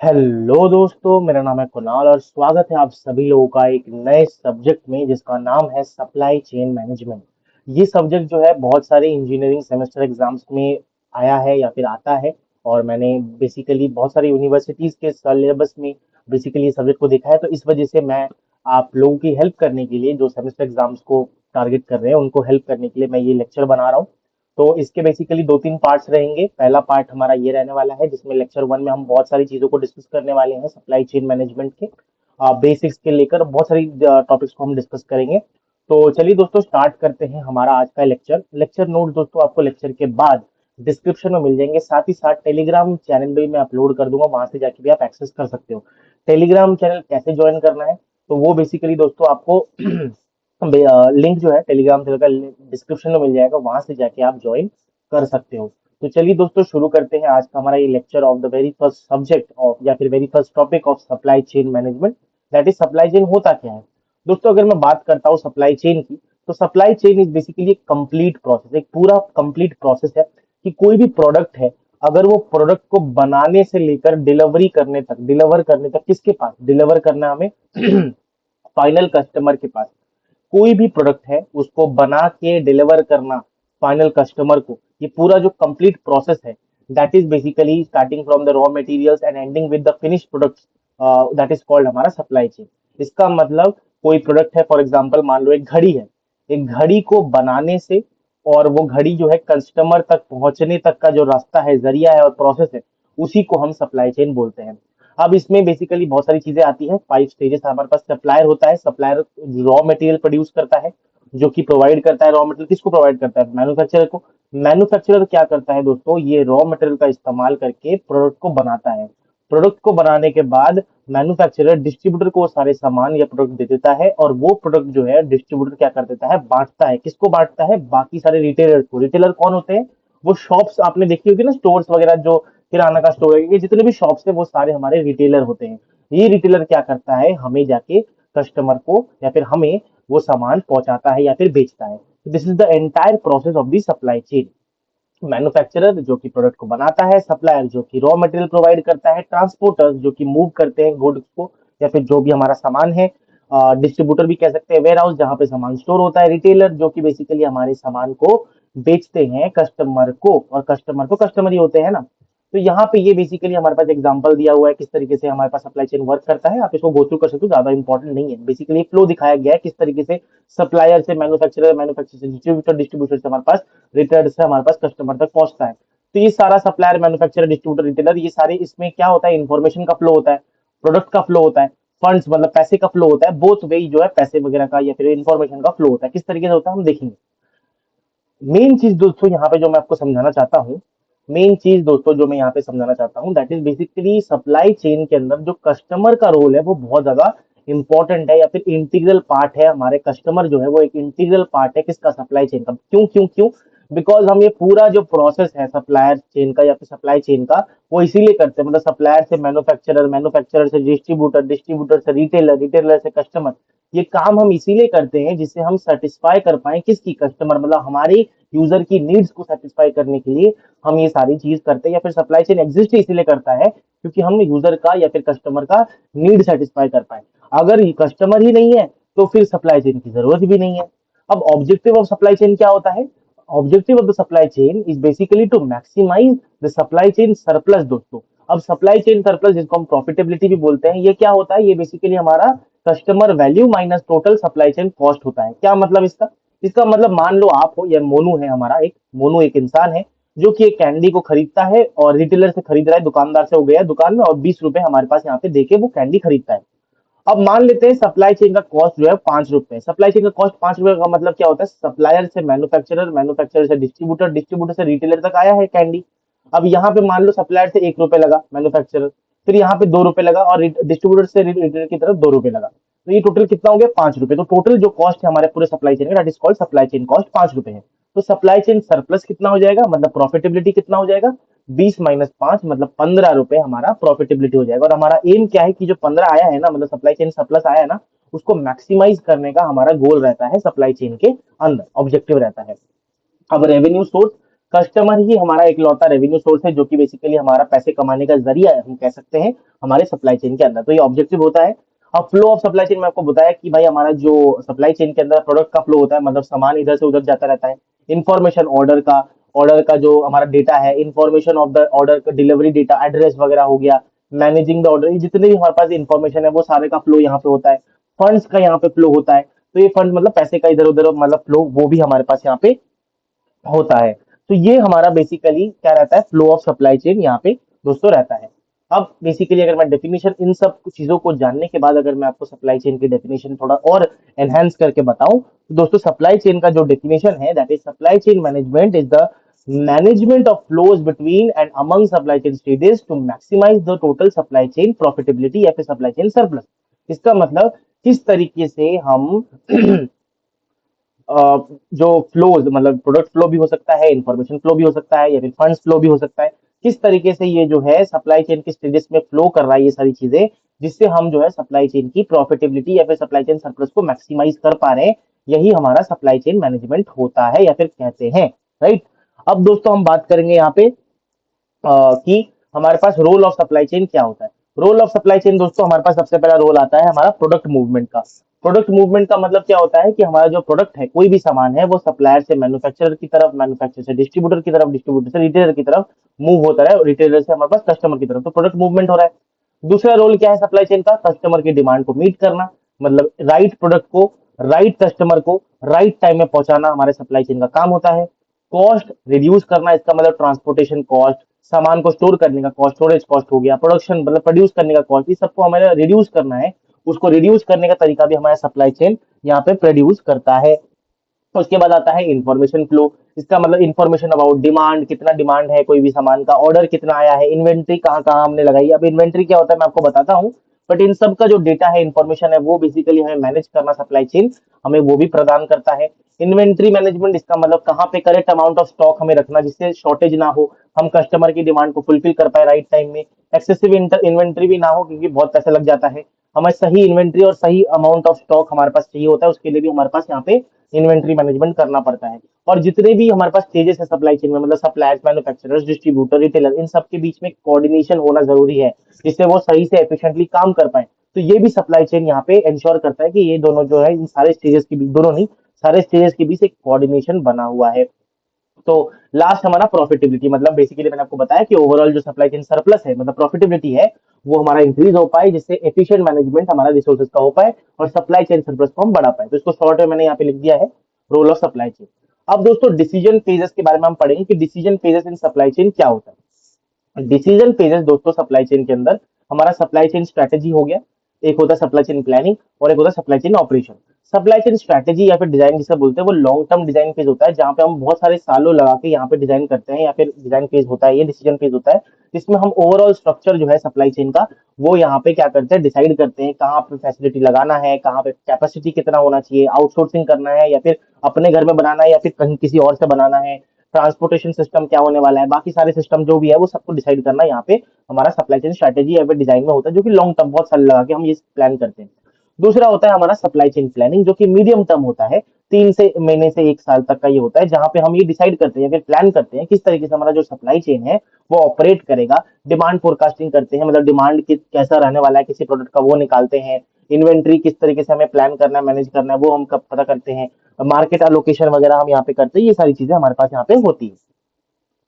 Hello दोस्तों, मेरा नाम है कुणाल और स्वागत है आप सभी लोगों का एक नए सब्जेक्ट में जिसका नाम है सप्लाई चेन मैनेजमेंट। ये सब्जेक्ट जो है बहुत सारे इंजीनियरिंग सेमेस्टर एग्जाम्स में आया है या फिर आता है। और मैंने बेसिकली बहुत सारी यूनिवर्सिटीज के सिलेबस में बेसिकली ये सब्जेक्ट को देखा है, तो इस वजह से मैं आप लोगों की हेल्प करने के लिए जो सेमेस्टर एग्जाम्स को टारगेट कर रहे हैं उनको हेल्प करने के लिए मैं ये लेक्चर बना रहा हूँ। तो इसके बेसिकली दो तीन पार्ट्स रहेंगे। पहला पार्ट हमारा ये रहने वाला है जिसमें लेक्चर वन में हम बहुत सारी चीजों को डिस्कस करने वाले हैं सप्लाई चेन मैनेजमेंट के बेसिक्स के लेकर बहुत सारी टॉपिक्स को हम डिस्कस करेंगे। तो चलिए दोस्तों स्टार्ट करते हैं हमारा आज का लेक्चर। लेक्चर नोट दोस्तों आपको लेक्चर के बाद डिस्क्रिप्शन में मिल जाएंगे, साथ ही साथ टेलीग्राम चैनल भी मैं अपलोड कर दूंगा, वहां से जाके भी आप एक्सेस कर सकते हो। टेलीग्राम चैनल कैसे ज्वाइन करना है, तो वो बेसिकली दोस्तों आपको लिंक जो है टेलीग्राम चैनल का डिस्क्रिप्शन में मिल जाएगा, वहां से जाके आप ज्वाइन कर सकते हो। तो चलिए दोस्तों शुरू करते हैं आज का हमारा ये lecture of the very first subject of या फिर very first topic of supply chain management. That is supply chain होता क्या है। दोस्तों अगर मैं बात करता हूँ सप्लाई चेन की, तो सप्लाई चेन इज बेसिकली एक कंप्लीट प्रोसेस, एक पूरा कंप्लीट प्रोसेस है कि कोई भी प्रोडक्ट है, अगर वो प्रोडक्ट को बनाने से लेकर डिलीवर करने तक किसके पास डिलीवर करना हमें फाइनल कस्टमर के पास। कोई भी प्रोडक्ट है उसको बना के डिलीवर करना फाइनल कस्टमर को, ये पूरा जो कंप्लीट प्रोसेस है that is basically starting from the raw materials and ending with the finish products, that is called हमारा सप्लाई चेन। इसका मतलब कोई प्रोडक्ट है, फॉर एग्जांपल मान लो एक घड़ी है, एक घड़ी को बनाने से और वो घड़ी जो है कस्टमर तक पहुंचने तक का जो रास्ता है, जरिया है और प्रोसेस है, उसी को हम सप्लाई चेन बोलते हैं। अब इसमें बेसिकली बहुत सारी चीजें आती है, 5 स्टेजेस हमारे पास। सप्लायर होता है, सप्लायर रॉ मटेरियल प्रोड्यूस करता है, जो कि प्रोवाइड करता है रॉ मटेरियल किसको प्रोवाइड करता है, मैन्युफैक्चरर को। मैन्युफैक्चरर क्या करता है दोस्तों, ये रॉ मटेरियल का इस्तेमाल करके प्रोडक्ट को बनाता है। प्रोडक्ट को बनाने के बाद मैन्युफैक्चरर डिस्ट्रीब्यूटर को सारे सामान या प्रोडक्ट दे देता है, और वो प्रोडक्ट जो है डिस्ट्रीब्यूटर क्या कर देता है, बांटता है। किसको बांटता है, बाकी सारे रिटेलर को। रिटेलर कौन होते हैं, वो शॉप्स आपने देखी होगी ना, स्टोर्स वगैरह, जो किराना का स्टोर है, ये जितने भी शॉप्स है वो सारे हमारे रिटेलर होते हैं। ये रिटेलर क्या करता है, हमें जाके कस्टमर को या फिर हमें वो सामान पहुंचाता है या फिर बेचता है। This is the entire process of the supply chain. Manufacturer जो कि प्रोडक्ट को बनाता है, सप्लायर जो कि रॉ मटेरियल प्रोवाइड करता है, ट्रांसपोर्टर्स जो कि मूव करते हैं गुड्स को या फिर जो भी हमारा सामान है, डिस्ट्रीब्यूटर भी कह सकते हैं, वेयर हाउस जहां पे सामान स्टोर होता है, रिटेलर जो कि बेसिकली हमारे सामान को बेचते हैं कस्टमर को, और कस्टमर तो कस्टमर ही होते हैं ना। तो यहाँ पे ये बेसिकली हमारे पास एग्जांपल दिया हुआ है किस तरीके से हमारे पास सप्लाई चेन वर्क करता है। आप इसको गो थ्रू कर सकते हो, ज्यादा इंपॉर्टेंट नहीं है। बेसिकली फ्लो दिखाया गया है किस तरीके से सप्लायर से मैन्युफैक्चरर, मैन्युफैक्चरर से डिस्ट्रीब्यूटर, डिस्ट्रीब्यूटर से हमारे पास रिटेलर से हमारे पास कस्टमर तक पहुंचता है। तो ये सारा सप्लायर, मैन्युफैक्चरर, डिस्ट्रीब्यूटर, रिटेलर, ये सारे इसमें क्या होता है, इन्फॉर्मेशन का फ्लो होता है, प्रोडक्ट का फ्लो होता है, फंड्स मतलब पैसे का फ्लो होता है। बोथ वे जो है पैसे वगैरह का या फिर इन्फॉर्मेशन का फ्लो होता है। किस तरीके से होता है हम देखेंगे। मेन चीज दोस्तों यहाँ पे जो मैं आपको समझाना चाहता हूँ, मेन चीज दोस्तों जो मैं यहाँ पे समझाना चाहता हूँ, that is basically supply chain के अंदर जो कस्टमर का रोल है वो बहुत ज्यादा इंपॉर्टेंट है या फिर इंटीग्रल पार्ट है। हमारे कस्टमर जो है वो एक इंटीग्रल पार्ट है किसका, सप्लाई चेन का। क्यों क्यों क्यों, बिकॉज हम ये पूरा जो प्रोसेस है सप्लायर चेन का या फिर सप्लाई चेन का, वो इसीलिए करते हैं। मतलब सप्लायर से मैन्युफैक्चरर, मैन्युफैक्चरर से डिस्ट्रीब्यूटर, डिस्ट्रीब्यूटर से रिटेलर, रिटेलर से कस्टमर। ये काम हम इसीलिए करते हैं जिससे हम सेटिस्फाई कर पाए किसकी, कस्टमर, मतलब हमारे यूजर की नीड्स को सेटिस्फाई करने के लिए हम ये सारी चीज करते हैं। या फिर सप्लाई चेन एग्जिस्ट इसीलिए करता है क्योंकि हम यूजर का या फिर कस्टमर का नीड सेटिस्फाई कर पाए। अगर कस्टमर ही नहीं है तो फिर सप्लाई चेन की जरूरत भी नहीं है। अब ऑब्जेक्टिव ऑफ सप्लाई चेन क्या होता है, objective of the supply chain is basically to maximise the supply chain surplus दोस्तों। अब सप्लाई चेन सरप्लस जिसको हम प्रॉफिटेबिलिटी भी बोलते हैं, ये क्या होता है, ये बेसिकली हमारा customer value minus total supply chain cost होता है। क्या मतलब इसका, इसका मतलब मान लो आप हो, या मोनू है हमारा, एक मोनू एक इंसान है जो कि एक कैंडी को खरीदता है और रिटेलर से खरीद रहा है, दुकानदार से हो गया दुकान में, और 20 रुपए हमारे पास यहाँ पे देके वो कैंडी खरीदता है। अब मान लेते हैं सप्लाई चेन का कॉस्ट जो है 5 रुपए। सप्लाई चेन का कॉस्ट 5 रुपए का मतलब क्या होता है, सप्लायर से मैन्युफैक्चरर, मैन्युफैक्चरर से डिस्ट्रीब्यूटर, डिस्ट्रीब्यूटर से रिटेलर तक आया है कैंडी। अब यहाँ पे मान लो सप्लायर से 1 रुपए लगा मैन्युफैक्चरर, फिर यहाँ पे 2 रुपए लगा, और डिस्ट्रीब्यूटर से रिटेलर की तरफ 2 रुपए लगा। तो ये टोटल कितना हो गया, 5 रुपए। तो टोटल जो कॉस्ट है हमारे पूरे सप्लाई चेन का, that is called supply chain cost, 5 रुपए है। तो सप्लाई चेन सरप्लस कितना हो जाएगा, मतलब प्रॉफिटेबिलिटी कितना हो जाएगा, 20 - 5 मतलब 15 रुपए हमारा प्रॉफिटेबिलिटी हो जाएगा। और हमारा एम क्या है कि जो 15 आया है ना, मतलब सप्लाई चेन सरप्लस आया है ना, उसको मैक्सिमाइज करने का हमारा गोल रहता है सप्लाई चेन के अंदर, ऑब्जेक्टिव रहता है। अब रेवेन्यू सोर्स, कस्टमर ही हमारा इकलौता रेवेन्यू सोर्स है, जो कि बेसिकली हमारा पैसे कमाने का जरिया है, हम कह सकते हैं हमारे सप्लाई चेन के अंदर। तो ये ऑब्जेक्टिव होता है। अब फ्लो ऑफ सप्लाई चेन में आपको बताया कि भाई हमारा जो सप्लाई चेन के अंदर प्रोडक्ट का फ्लो होता है, मतलब सामान इधर से उधर जाता रहता है। इन्फॉर्मेशन ऑर्डर का जो हमारा डेटा है, इन्फॉर्मेशन ऑफ द ऑर्डर का डिलीवरी डेटा, एड्रेस वगैरह हो गया, मैनेजिंग द ऑर्डर, जितने भी हमारे पास इन्फॉर्मेशन है वो सारे का फ्लो यहाँ पे होता है। फंड्स का यहाँ पे फ्लो होता है। तो ये फंड मतलब पैसे का इधर उधर मतलब फ्लो, वो भी हमारे पास यहाँ पे होता है। तो ये हमारा बेसिकली क्या रहता है, फ्लो ऑफ सप्लाई चेन यहाँ पे दोस्तों रहता है। अब बेसिकली अगर मैं डेफिनेशन इन सब चीजों को जानने के बाद अगर मैं आपको सप्लाई चेन की डेफिनेशन थोड़ा और एनहांस करके बताऊं, तो दोस्तों सप्लाई चेन का जो डेफिनेशन है, that is supply chain management is the management of flows between and among supply chain stages to maximise the total supply chain profitability या फिर सप्लाई चेन सरप्लस। इसका मतलब किस तरीके से हम जो फ्लोज मतलब प्रोडक्ट फ्लो भी हो सकता है, इंफॉर्मेशन फ्लो भी हो सकता है, या फिर फंड्स फ्लो भी हो सकता है, किस तरीके से ये जो है सप्लाई चेन के स्टेजेस में फ्लो कर रहा है ये सारी चीजें, जिससे हम जो है सप्लाई चेन की प्रॉफिटेबिलिटी या फिर सप्लाई चेन सरप्लस को मैक्सिमाइज कर पा रहे हैं। यही हमारा सप्लाई चेन मैनेजमेंट होता है या फिर कहते हैं। राइट। अब दोस्तों हम बात करेंगे यहाँ पे कि हमारे पास रोल ऑफ सप्लाई चेन क्या होता है। रोल ऑफ सप्लाई चेन दोस्तों हमारे पास सबसे पहला रोल आता है हमारा प्रोडक्ट मूवमेंट का। प्रोडक्ट मूवमेंट का मतलब क्या होता है कि हमारा जो प्रोडक्ट है, कोई भी सामान है, वो सप्लायर से मैन्युफैक्चरर की तरफ, मैन्युफैक्चरर से डिस्ट्रीब्यूटर की तरफ, डिस्ट्रीब्यूटर से रिटेलर की तरफ मूव होता है, रिटेलर से हमारे पास कस्टमर की तरफ, तो प्रोडक्ट मूवमेंट हो रहा है। दूसरा रोल क्या है सप्लाई चेन का, कस्टमर की डिमांड को मीट करना, मतलब राइट प्रोडक्ट को राइट कस्टमर को राइट टाइम में पहुंचाना हमारे सप्लाई चेन का काम होता है। कॉस्ट रिड्यूस करना, इसका मतलब ट्रांसपोर्टेशन कॉस्ट, सामान को स्टोर करने का कॉस्ट, स्टोरेज कॉस्ट हो गया, प्रोडक्शन मतलब प्रोड्यूस करने का कॉस्ट, ये सबको हमें रिड्यूस करना है। उसको रिड्यूस करने का तरीका भी हमारा सप्लाई चेन यहाँ पे प्रोड्यूस करता है। उसके बाद आता है इंफॉर्मेशन फ्लो। इसका मतलब इंफॉर्मेशन अबाउट डिमांड, कितना डिमांड है कोई भी सामान का, ऑर्डर कितना आया है, इन्वेंट्री कहाँ कहाँ हमने लगाई। अब इन्वेंट्री क्या होता है मैं आपको बताता हूँ, बट इन सब का जो डेटा है, इंफॉर्मेशन है, वो बेसिकली हमें मैनेज करना सप्लाई चेन हमें वो भी प्रदान करता है। इन्वेंट्री मैनेजमेंट, इसका मतलब कहाँ पे करेक्ट अमाउंट ऑफ स्टॉक हमें रखना जिससे शॉर्टेज ना हो, हम कस्टमर की डिमांड को फुलफिल कर पाए राइट टाइम में, एक्सेसिव इन्वेंट्री भी ना हो क्योंकि बहुत पैसा लग जाता है। हमें सही इन्वेंट्री और सही अमाउंट ऑफ स्टॉक हमारे पास चाहिए होता है, उसके लिए भी हमारे पास यहाँ पे इन्वेंट्री मैनेजमेंट करना पड़ता है। और जितने भी हमारे पास स्टेजेस है सप्लाई चेन में, मतलब सप्लायर्स, मैन्युफैक्चरर्स, डिस्ट्रीब्यूटर, रिटेलर, इन सब के बीच में कोऑर्डिनेशन होना जरूरी है जिससे वो सही से एफिशिएंटली काम कर पाए। तो ये भी सप्लाई चेन यहाँ पे इंश्योर करता है कि ये दोनों जो है इन सारे स्टेजेस के बीच, दोनों नहीं सारे स्टेजेस के बीच एक कोऑर्डिनेशन बना हुआ है। तो लास्ट हमारा प्रॉफिटेबिलिटी, मतलब बेसिकली मैंने आपको बताया कि ओवरऑल जो सप्लाई चेन सरप्लस है मतलब प्रॉफिटेबिलिटी है, वो हमारा इंक्रीज हो पाए जिससे एफिशिएंट मैनेजमेंट हमारा रिसोर्सेज का हो पाए और सप्लाई चेन सरप्लस को हम बढ़ा पाए। तो इसको शॉर्ट में मैंने यहाँ पे लिख दिया है रोल ऑफ सप्लाई चेन। अब दोस्तों डिसीजन फेजेस के बारे में हम पढ़ेंगे कि decision phases in supply chain क्या होता है। डिसीजन फेजेस दोस्तों सप्लाई चेन के अंदर, हमारा सप्लाई चेन स्ट्रेटेजी हो गया, एक होता है सप्लाई चेन प्लानिंग और एक होता है supply chain operation. Supply chain strategy या फिर डिजाइन जिसे बोलते हैं, वो लॉन्ग टर्म डिजाइन फेज होता है जहां पे हम बहुत सारे सालों लगा के यहाँ पे डिजाइन करते हैं, या फिर डिजाइन फेज होता है, ये डिसीजन फेज होता है जिसमें हम ओवरऑल स्ट्रक्चर जो है सप्लाई चेन का, वो यहाँ पे क्या करते हैं, डिसाइड करते हैं कहाँ पे फैसिलिटी लगाना है, कहाँ पे कैपेसिटी कितना होना चाहिए, आउटसोर्सिंग करना है या फिर अपने घर में बनाना है या फिर कहीं किसी और से बनाना है, ट्रांसपोर्टेशन सिस्टम क्या होने वाला है, बाकी सारे सिस्टम जो भी है वो सबको डिसाइड करना यहाँ पे हमारा सप्लाई चेन स्ट्रेटेजी या फिर डिजाइन में होता है, जो कि लॉन्ग टर्म बहुत साल लगा के हम ये प्लान करते हैं। दूसरा होता है हमारा सप्लाई चेन प्लानिंग, जो कि मीडियम टर्म होता है, 3 से महीने से 1 साल तक का ये होता है, जहां पे हम ये डिसाइड करते हैं या फिर प्लान करते हैं किस तरीके से हमारा जो सप्लाई चेन है वो ऑपरेट करेगा। डिमांड फोरकास्टिंग करते हैं, मतलब डिमांड कैसा रहने वाला है किसी प्रोडक्ट का वो निकालते हैं। इन्वेंट्री किस तरीके से हमें प्लान करना है, मैनेज करना है, वो हम कब पता करते हैं। मार्केट एलोकेशन वगैरह हम यहाँ पे करते हैं, ये सारी चीजें हमारे पास यहाँ पे होती है।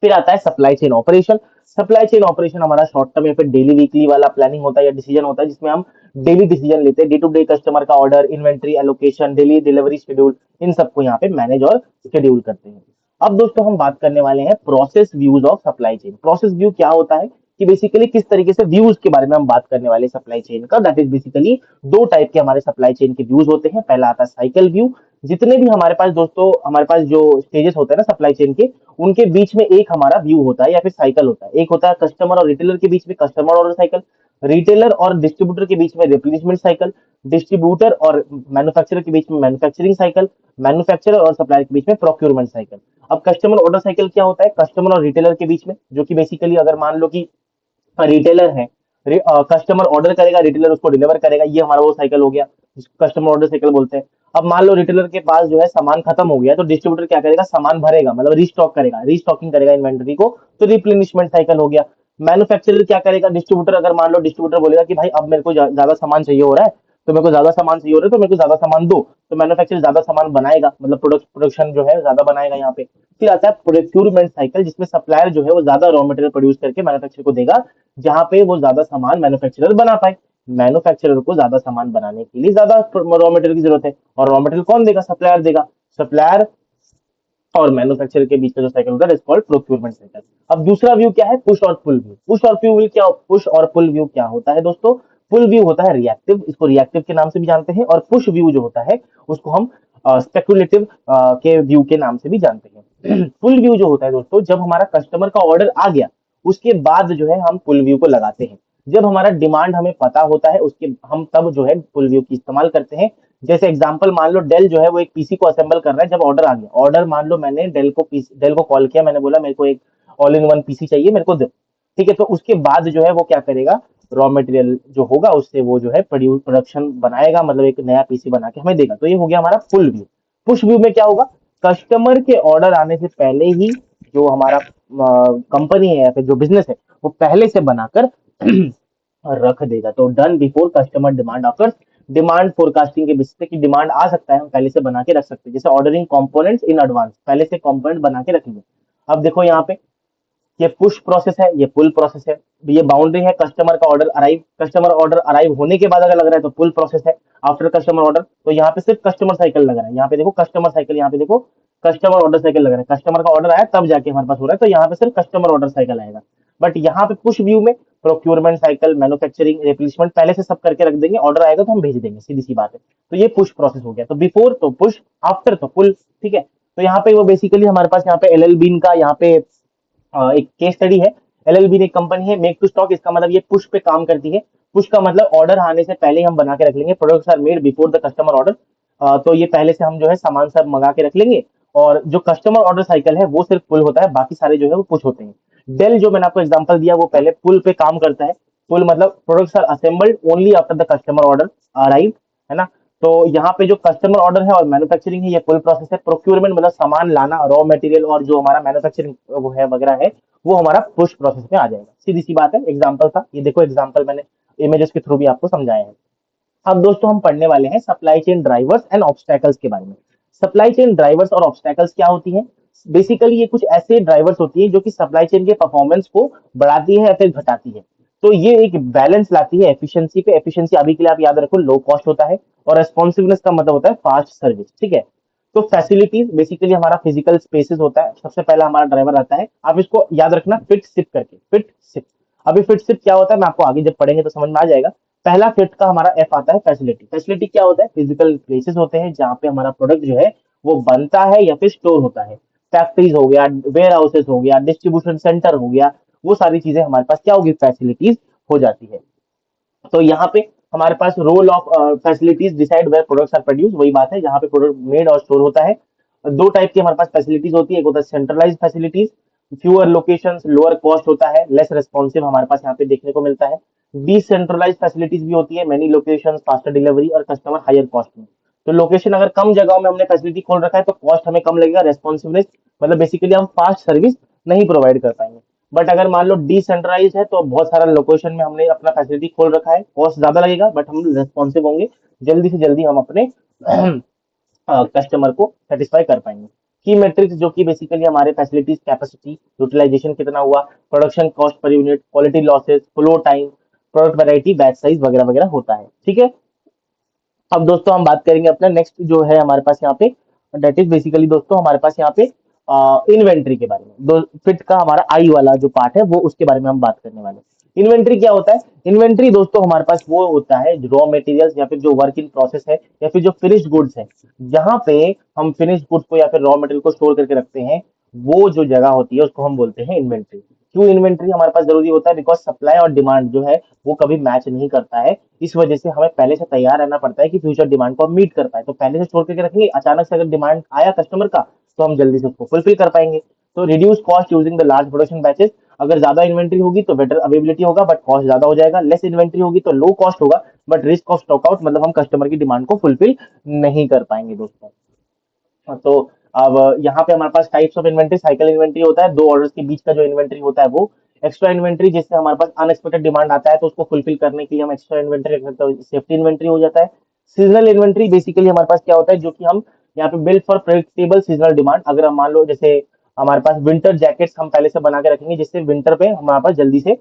फिर आता है supply chain operation. Supply chain operation हमारा शॉर्ट टर्म या फिर डेली वीकली वाला प्लानिंग होता है या डिसीजन होता है, जिसमें हम डेली डिसीजन लेते हैं, डे टू डे कस्टमर का order, inventory allocation, daily delivery schedule, इन सबको यहाँ पे मैनेज और शेड्यूल करते हैं। अब दोस्तों हम बात करने वाले हैं process views of supply chain. Process view क्या होता है कि बेसिकली किस तरीके से व्यूज के बारे में हम बात करने वाले सप्लाई चेन का, दैट इज बेसिकली दो टाइप के हमारे सप्लाई चेन के व्यूज होते हैं। पहला आता है साइकिल व्यू। जितने भी हमारे पास दोस्तों हमारे पास जो स्टेजेस होते हैं ना सप्लाई चेन के, उनके बीच में एक हमारा व्यू होता है या फिर साइकिल होता है। एक होता है कस्टमर और रिटेलर के बीच में कस्टमर ऑर्डर साइकिल, रिटेलर और डिस्ट्रीब्यूटर के बीच में रिप्लेसमेंट साइकिल, डिस्ट्रीब्यूटर और मैन्युफैक्चरर के बीच में मैन्युफैक्चरिंग साइकिल, मैन्युफैक्चरर और सप्लायर के बीच में प्रोक्योरमेंट साइकिल। अब कस्टमर ऑर्डर साइकिल क्या होता है, कस्टमर और रिटेलर के बीच में, जो कि बेसिकली अगर मान लो कि रिटेलर है, कस्टमर ऑर्डर करेगा, रिटेलर उसको डिलीवर करेगा, ये हमारा वो साइकिल हो गया जिसको कस्टमर ऑर्डर साइकिल बोलते हैं। अब मान लो रिटेलर के पास जो है सामान खत्म हो गया, तो डिस्ट्रीब्यूटर क्या करेगा, सामान भरेगा, मतलब रीस्टॉक करेगा, रीस्टॉकिंग करेगा इन्वेंटरी को, तो रिप्लेनिशमेंट साइकिल हो गया। मैन्युफैक्चरर क्या करेगा, डिस्ट्रीब्यूटर, अगर मान लो डिस्ट्रीब्यूटर बोलेगा कि भाई अब मेरे को ज्यादा सामान चाहिए हो रहा है, तो मेरे को ज्यादा सामान चाहिए हो रहा है, तो मेरे को ज्यादा सामान दो, तो मैन्युफैक्चरर ज्यादा सामान बनाएगा, मतलब प्रोडक्शन जो है ज्यादा बनाएगा यहाँ पे। फिर आता है प्रोक्यूरमेंट साइकिल, जिसमें सप्लायर जो है वो ज्यादा रॉ मटेरियल प्रोड्यूस करके मैन्युफैक्चरर को देगा, जहां पे वो ज्यादा सामान मैन्युफैक्चरर बना पाए। मैन्युफैक्चरर को ज्यादा सामान बनाने के लिए ज्यादा रॉ मटेरियल की जरूरत है, और रॉ मटेरियल कौन देगा, सप्लायर देगा। सप्लायर और मैन्युफैक्चरर के बीच का जो साइकिल होता है, कॉल्ड प्रोक्यूरमेंट साइकिल। अब दूसरा व्यू क्या है, पुश और पुल व्यू। पुश और पुल व्यू क्या होता है दोस्तों, पुल व्यू होता है रिएक्टिव, इसको रिएक्टिव के नाम से भी जानते हैं, और पुश व्यू जो होता है उसको हम स्पेकुलेटिव के व्यू के नाम से भी जानते हैं। पुल व्यू जो होता है दोस्तों, जब हमारा कस्टमर का ऑर्डर आ गया, उसके बाद जो है हम पुल व्यू को लगाते हैं। जब हमारा डिमांड हमें पता होता है, उसके हम तब जो है पुल व्यू की इस्तेमाल करते हैं। जैसे एग्जांपल मान लो डेल जो है वो एक पीसी को असेंबल कर रहा है, जब ऑर्डर आ गया, ऑर्डर मान लो मैंने डेल को कॉल किया, मैंने बोला मेरे को एक ऑल इन वन पीसी चाहिए, मेरे को दो। ठीक है, तो उसके बाद जो है वो क्या करेगा, रॉ मटेरियल जो होगा उससे वो जो है प्रोडक्शन बनाएगा, मतलब एक नया पीसी बना के हमें देगा। तो ये हो गया हमारा फुल व्यू। पुश व्यू में क्या होगा, कस्टमर के ऑर्डर आने से पहले ही जो हमारा कंपनी है या फिर जो बिजनेस है, वो पहले से बनाकर रख देगा। तो done before customer demand offers, demand forecasting के बेसिस पे कि डिमांड आ सकता है, हम पहले से बना के रख सकते हैं। जैसे ऑर्डरिंग कंपोनेंट्स इन एडवांस, पहले से कंपोनेंट बना के रखेंगे। अब देखो यहाँ पे, ये पुश प्रोसेस है, ये पुल प्रोसेस है। ये बाउंड्री है, कस्टमर का order arrive, customer order arrive होने के बाद अगर लग रहा है तो पुल प्रोसेस है। आफ्टर कस्टमर ऑर्डर, तो यहाँ पे सिर्फ कस्टमर साइकिल लग रहा है, यहाँ पे देखो कस्टमर साइकिल, यहाँ पे देखो कस्टमर ऑर्डर साइकिल लग रहा है, कस्टमर का ऑर्डर आया तब जाके हमारे पास हो रहा है, तो यहाँ पे सिर्फ कस्टमर ऑर्डर साइकिल आएगा। बट यहाँ पे पुश व्यू में प्रोक्यूरमेंट साइकिल, मैन्युफैक्चरिंग, रिप्लेसमेंट पहले से सब करके रख देंगे, ऑर्डर आएगा तो हम भेज देंगे, सीधी सी बात है। तो ये पुश प्रोसेस हो गया, तो बिफोर तो पुश, आफ्टर तो पुल। ठीक है, तो यहाँ पे वो बेसिकली हमारे पास यहाँ पे एल बीन का यहाँ पे एक केस स्टडी है। एलएलबी एक कंपनी है, मेक टू स्टॉक, इसका मतलब ये पुश पे काम करती है। पुश का मतलब ऑर्डर आने से पहले ही हम बना के रख लेंगे, products are made before the customer order. तो ये पहले से हम जो है सामान सब मंगा के रख लेंगे, और जो कस्टमर ऑर्डर साइकिल है वो सिर्फ पुल होता है, बाकी सारे जो है वो पुश होते हैं। डेल जो मैंने आपको एग्जांपल दिया वो पहले पुल पे काम करता है। पुल मतलब products are assembled only after the customer order arrive, है ना। तो यहाँ पे जो कस्टमर ऑर्डर है और मैन्युफैक्चरिंग है, ये पुल प्रोसेस है। प्रोक्यूरमेंट मतलब सामान लाना, रॉ मटेरियल, और जो हमारा मैन्युफैक्चरिंग वो है वगैरह है, वो हमारा पुश प्रोसेस में आ जाएगा। सीधी सी बात है, एग्जांपल था ये, देखो एग्जांपल मैंने इमेजेस के थ्रू भी आपको समझाया है। अब दोस्तों हम पढ़ने वाले हैं supply chain drivers and obstacles के बारे में। सप्लाई चेन ड्राइवर्स और ऑब्स्टैकल्स क्या होती हैं, बेसिकली ये कुछ ऐसे ड्राइवर्स होती है जो कि सप्लाई चेन के परफॉर्मेंस को बढ़ाती है या फिर घटाती है। तो ये एक बैलेंस लाती है एफिशिएंसी पे। एफिशिएंसी अभी के लिए आप याद रखो लो कॉस्ट होता है, और रेस्पॉन्सिवनेस का मतलब होता है फास्ट सर्विस। ठीक है, तो फैसिलिटीज बेसिकली हमारा फिजिकल स्पेसेस होता है, सबसे पहला हमारा ड्राइवर आता है। आप इसको याद रखना फिट सिप करके, फिट सिप। अभी फिट सिप क्या होता है मैं आपको आगे जब पढ़ेंगे तो समझ में आ जाएगा। पहला फिट का हमारा एफ आता है फैसिलिटी। फैसिलिटी क्या होता है, फिजिकल प्लेसेस होते हैं जहां पे हमारा प्रोडक्ट जो है वो बनता है या फिर स्टोर होता है। फैक्ट्रीज हो गया, वेयर हाउसेस हो गया, डिस्ट्रीब्यूशन सेंटर हो गया, वो सारी चीजें हमारे पास क्या होगी, फैसिलिटीज हो जाती है। तो यहाँ पे हमारे पास role of facilities decide where products are produce, वही बात है जहाँ पे प्रोडक्ट मेड और स्टोर होता है। दो टाइप की हमारे पास फैसिलिटीज होती है, एक होता है centralise facilities, fewer locations, lower cost होता है, लेस रेस्पॉन्सिव हमारे पास यहाँ पे देखने को मिलता है। डिसेंट्रलाइज फैसिलिटीज भी होती है, मेनी लोकेशन, फास्टर डिलीवरी और कस्टमर हायर कॉस्ट में। तो लोकेशन अगर कम जगहों में हमने फैसिलिटी खोल रखा है तो कॉस्ट हमें कम लगेगा, रेस्पॉन्सिवनेस मतलब बेसिकली हम फास्ट सर्विस नहीं प्रोवाइड कर पाएंगे। बट अगर मान लो डिसेंट्रलाइज है तो बहुत सारा लोकेशन में हमने अपना फैसिलिटी खोल रखा है, कॉस्ट ज्यादा लगेगा बट हम रेस्पॉन्सिव होंगे, जल्दी से जल्दी हम अपने कस्टमर को सेटिस्फाई कर पाएंगे। की मेट्रिक्स जो कि बेसिकली हमारे फैसिलिटीज कैपेसिटी यूटिलाइजेशन कितना हुआ, production cost per unit, quality losses, flow time, product variety, batch size वगैरह वगैरह होता है। ठीक है, अब दोस्तों हम बात करेंगे अपना नेक्स्ट जो है हमारे पास यहाँ पे, डेट इज बेसिकली दोस्तों हमारे पास यहाँ पे इन्वेंट्री के बारे में। दो फिट का हमारा आई वाला जो पार्ट है वो उसके बारे में हम बात करने वाले हैं। इन्वेंट्री क्या होता है, इन्वेंट्री दोस्तों हमारे पास वो होता है रॉ मटेरियल्स या फिर जो वर्क इन प्रोसेस है या फिर जो फिनिश्ड गुड्स है, जहां पे हम फिनिश्ड गुड्स को या फिर रॉ मटेरियल को स्टोर करके रखते हैं, वो जो जगह होती है उसको हम बोलते हैं इन्वेंट्री। क्यों इन्वेंट्री हमारे पास जरूरी होता है, बिकॉज सप्लाई और डिमांड जो है वो कभी मैच नहीं करता है। इस वजह से हमें पहले से तैयार रहना पड़ता है कि फ्यूचर डिमांड को हम मीट कर पाए। तो पहले से स्टोर करके रखेंगे, अचानक से अगर डिमांड आया कस्टमर का तो हम जल्दी से उसको फुलफिल कर पाएंगे। तो reduce cost using the large production batches, अगर ज्यादा इन्वेंट्री होगी तो बेटर अवेलेबिलिटी होगा बट कॉस्ट ज्यादा हो जाएगा, लेस इन्वेंट्री होगी तो लो कॉस्ट होगा but risk of stock out मतलब हम कस्टमर की डिमांड को फुलफिल नहीं कर पाएंगे दोस्तों। हाँ, तो अब यहाँ पे हमारे पास types of inventory, cycle inventory होता है, दो ऑर्डर्स के बीच का जो इन्वेंट्री होता है वो। एक्स्ट्रा इन्वेंट्री जिससे हमारे पास अनएक्सपेक्टेड डिमांड आता है तो उसको फुलफिल करने के लिए हम एक्स्ट्रा इन्वेंट्री रख सकते हैं, सेफ्टी इन्वेंट्री हो जाता है। सीजनल इन्वेंट्री बेसिकली हमारे पास क्या होता है, जो कि हम यहाँ पे build for predictable seasonal demand. अगर हम मान लो जैसे हमारे पास विंटर जैकेट्स हम पहले से बना के रखेंगे जिससे विंटर पे हमारे पास जल्दी से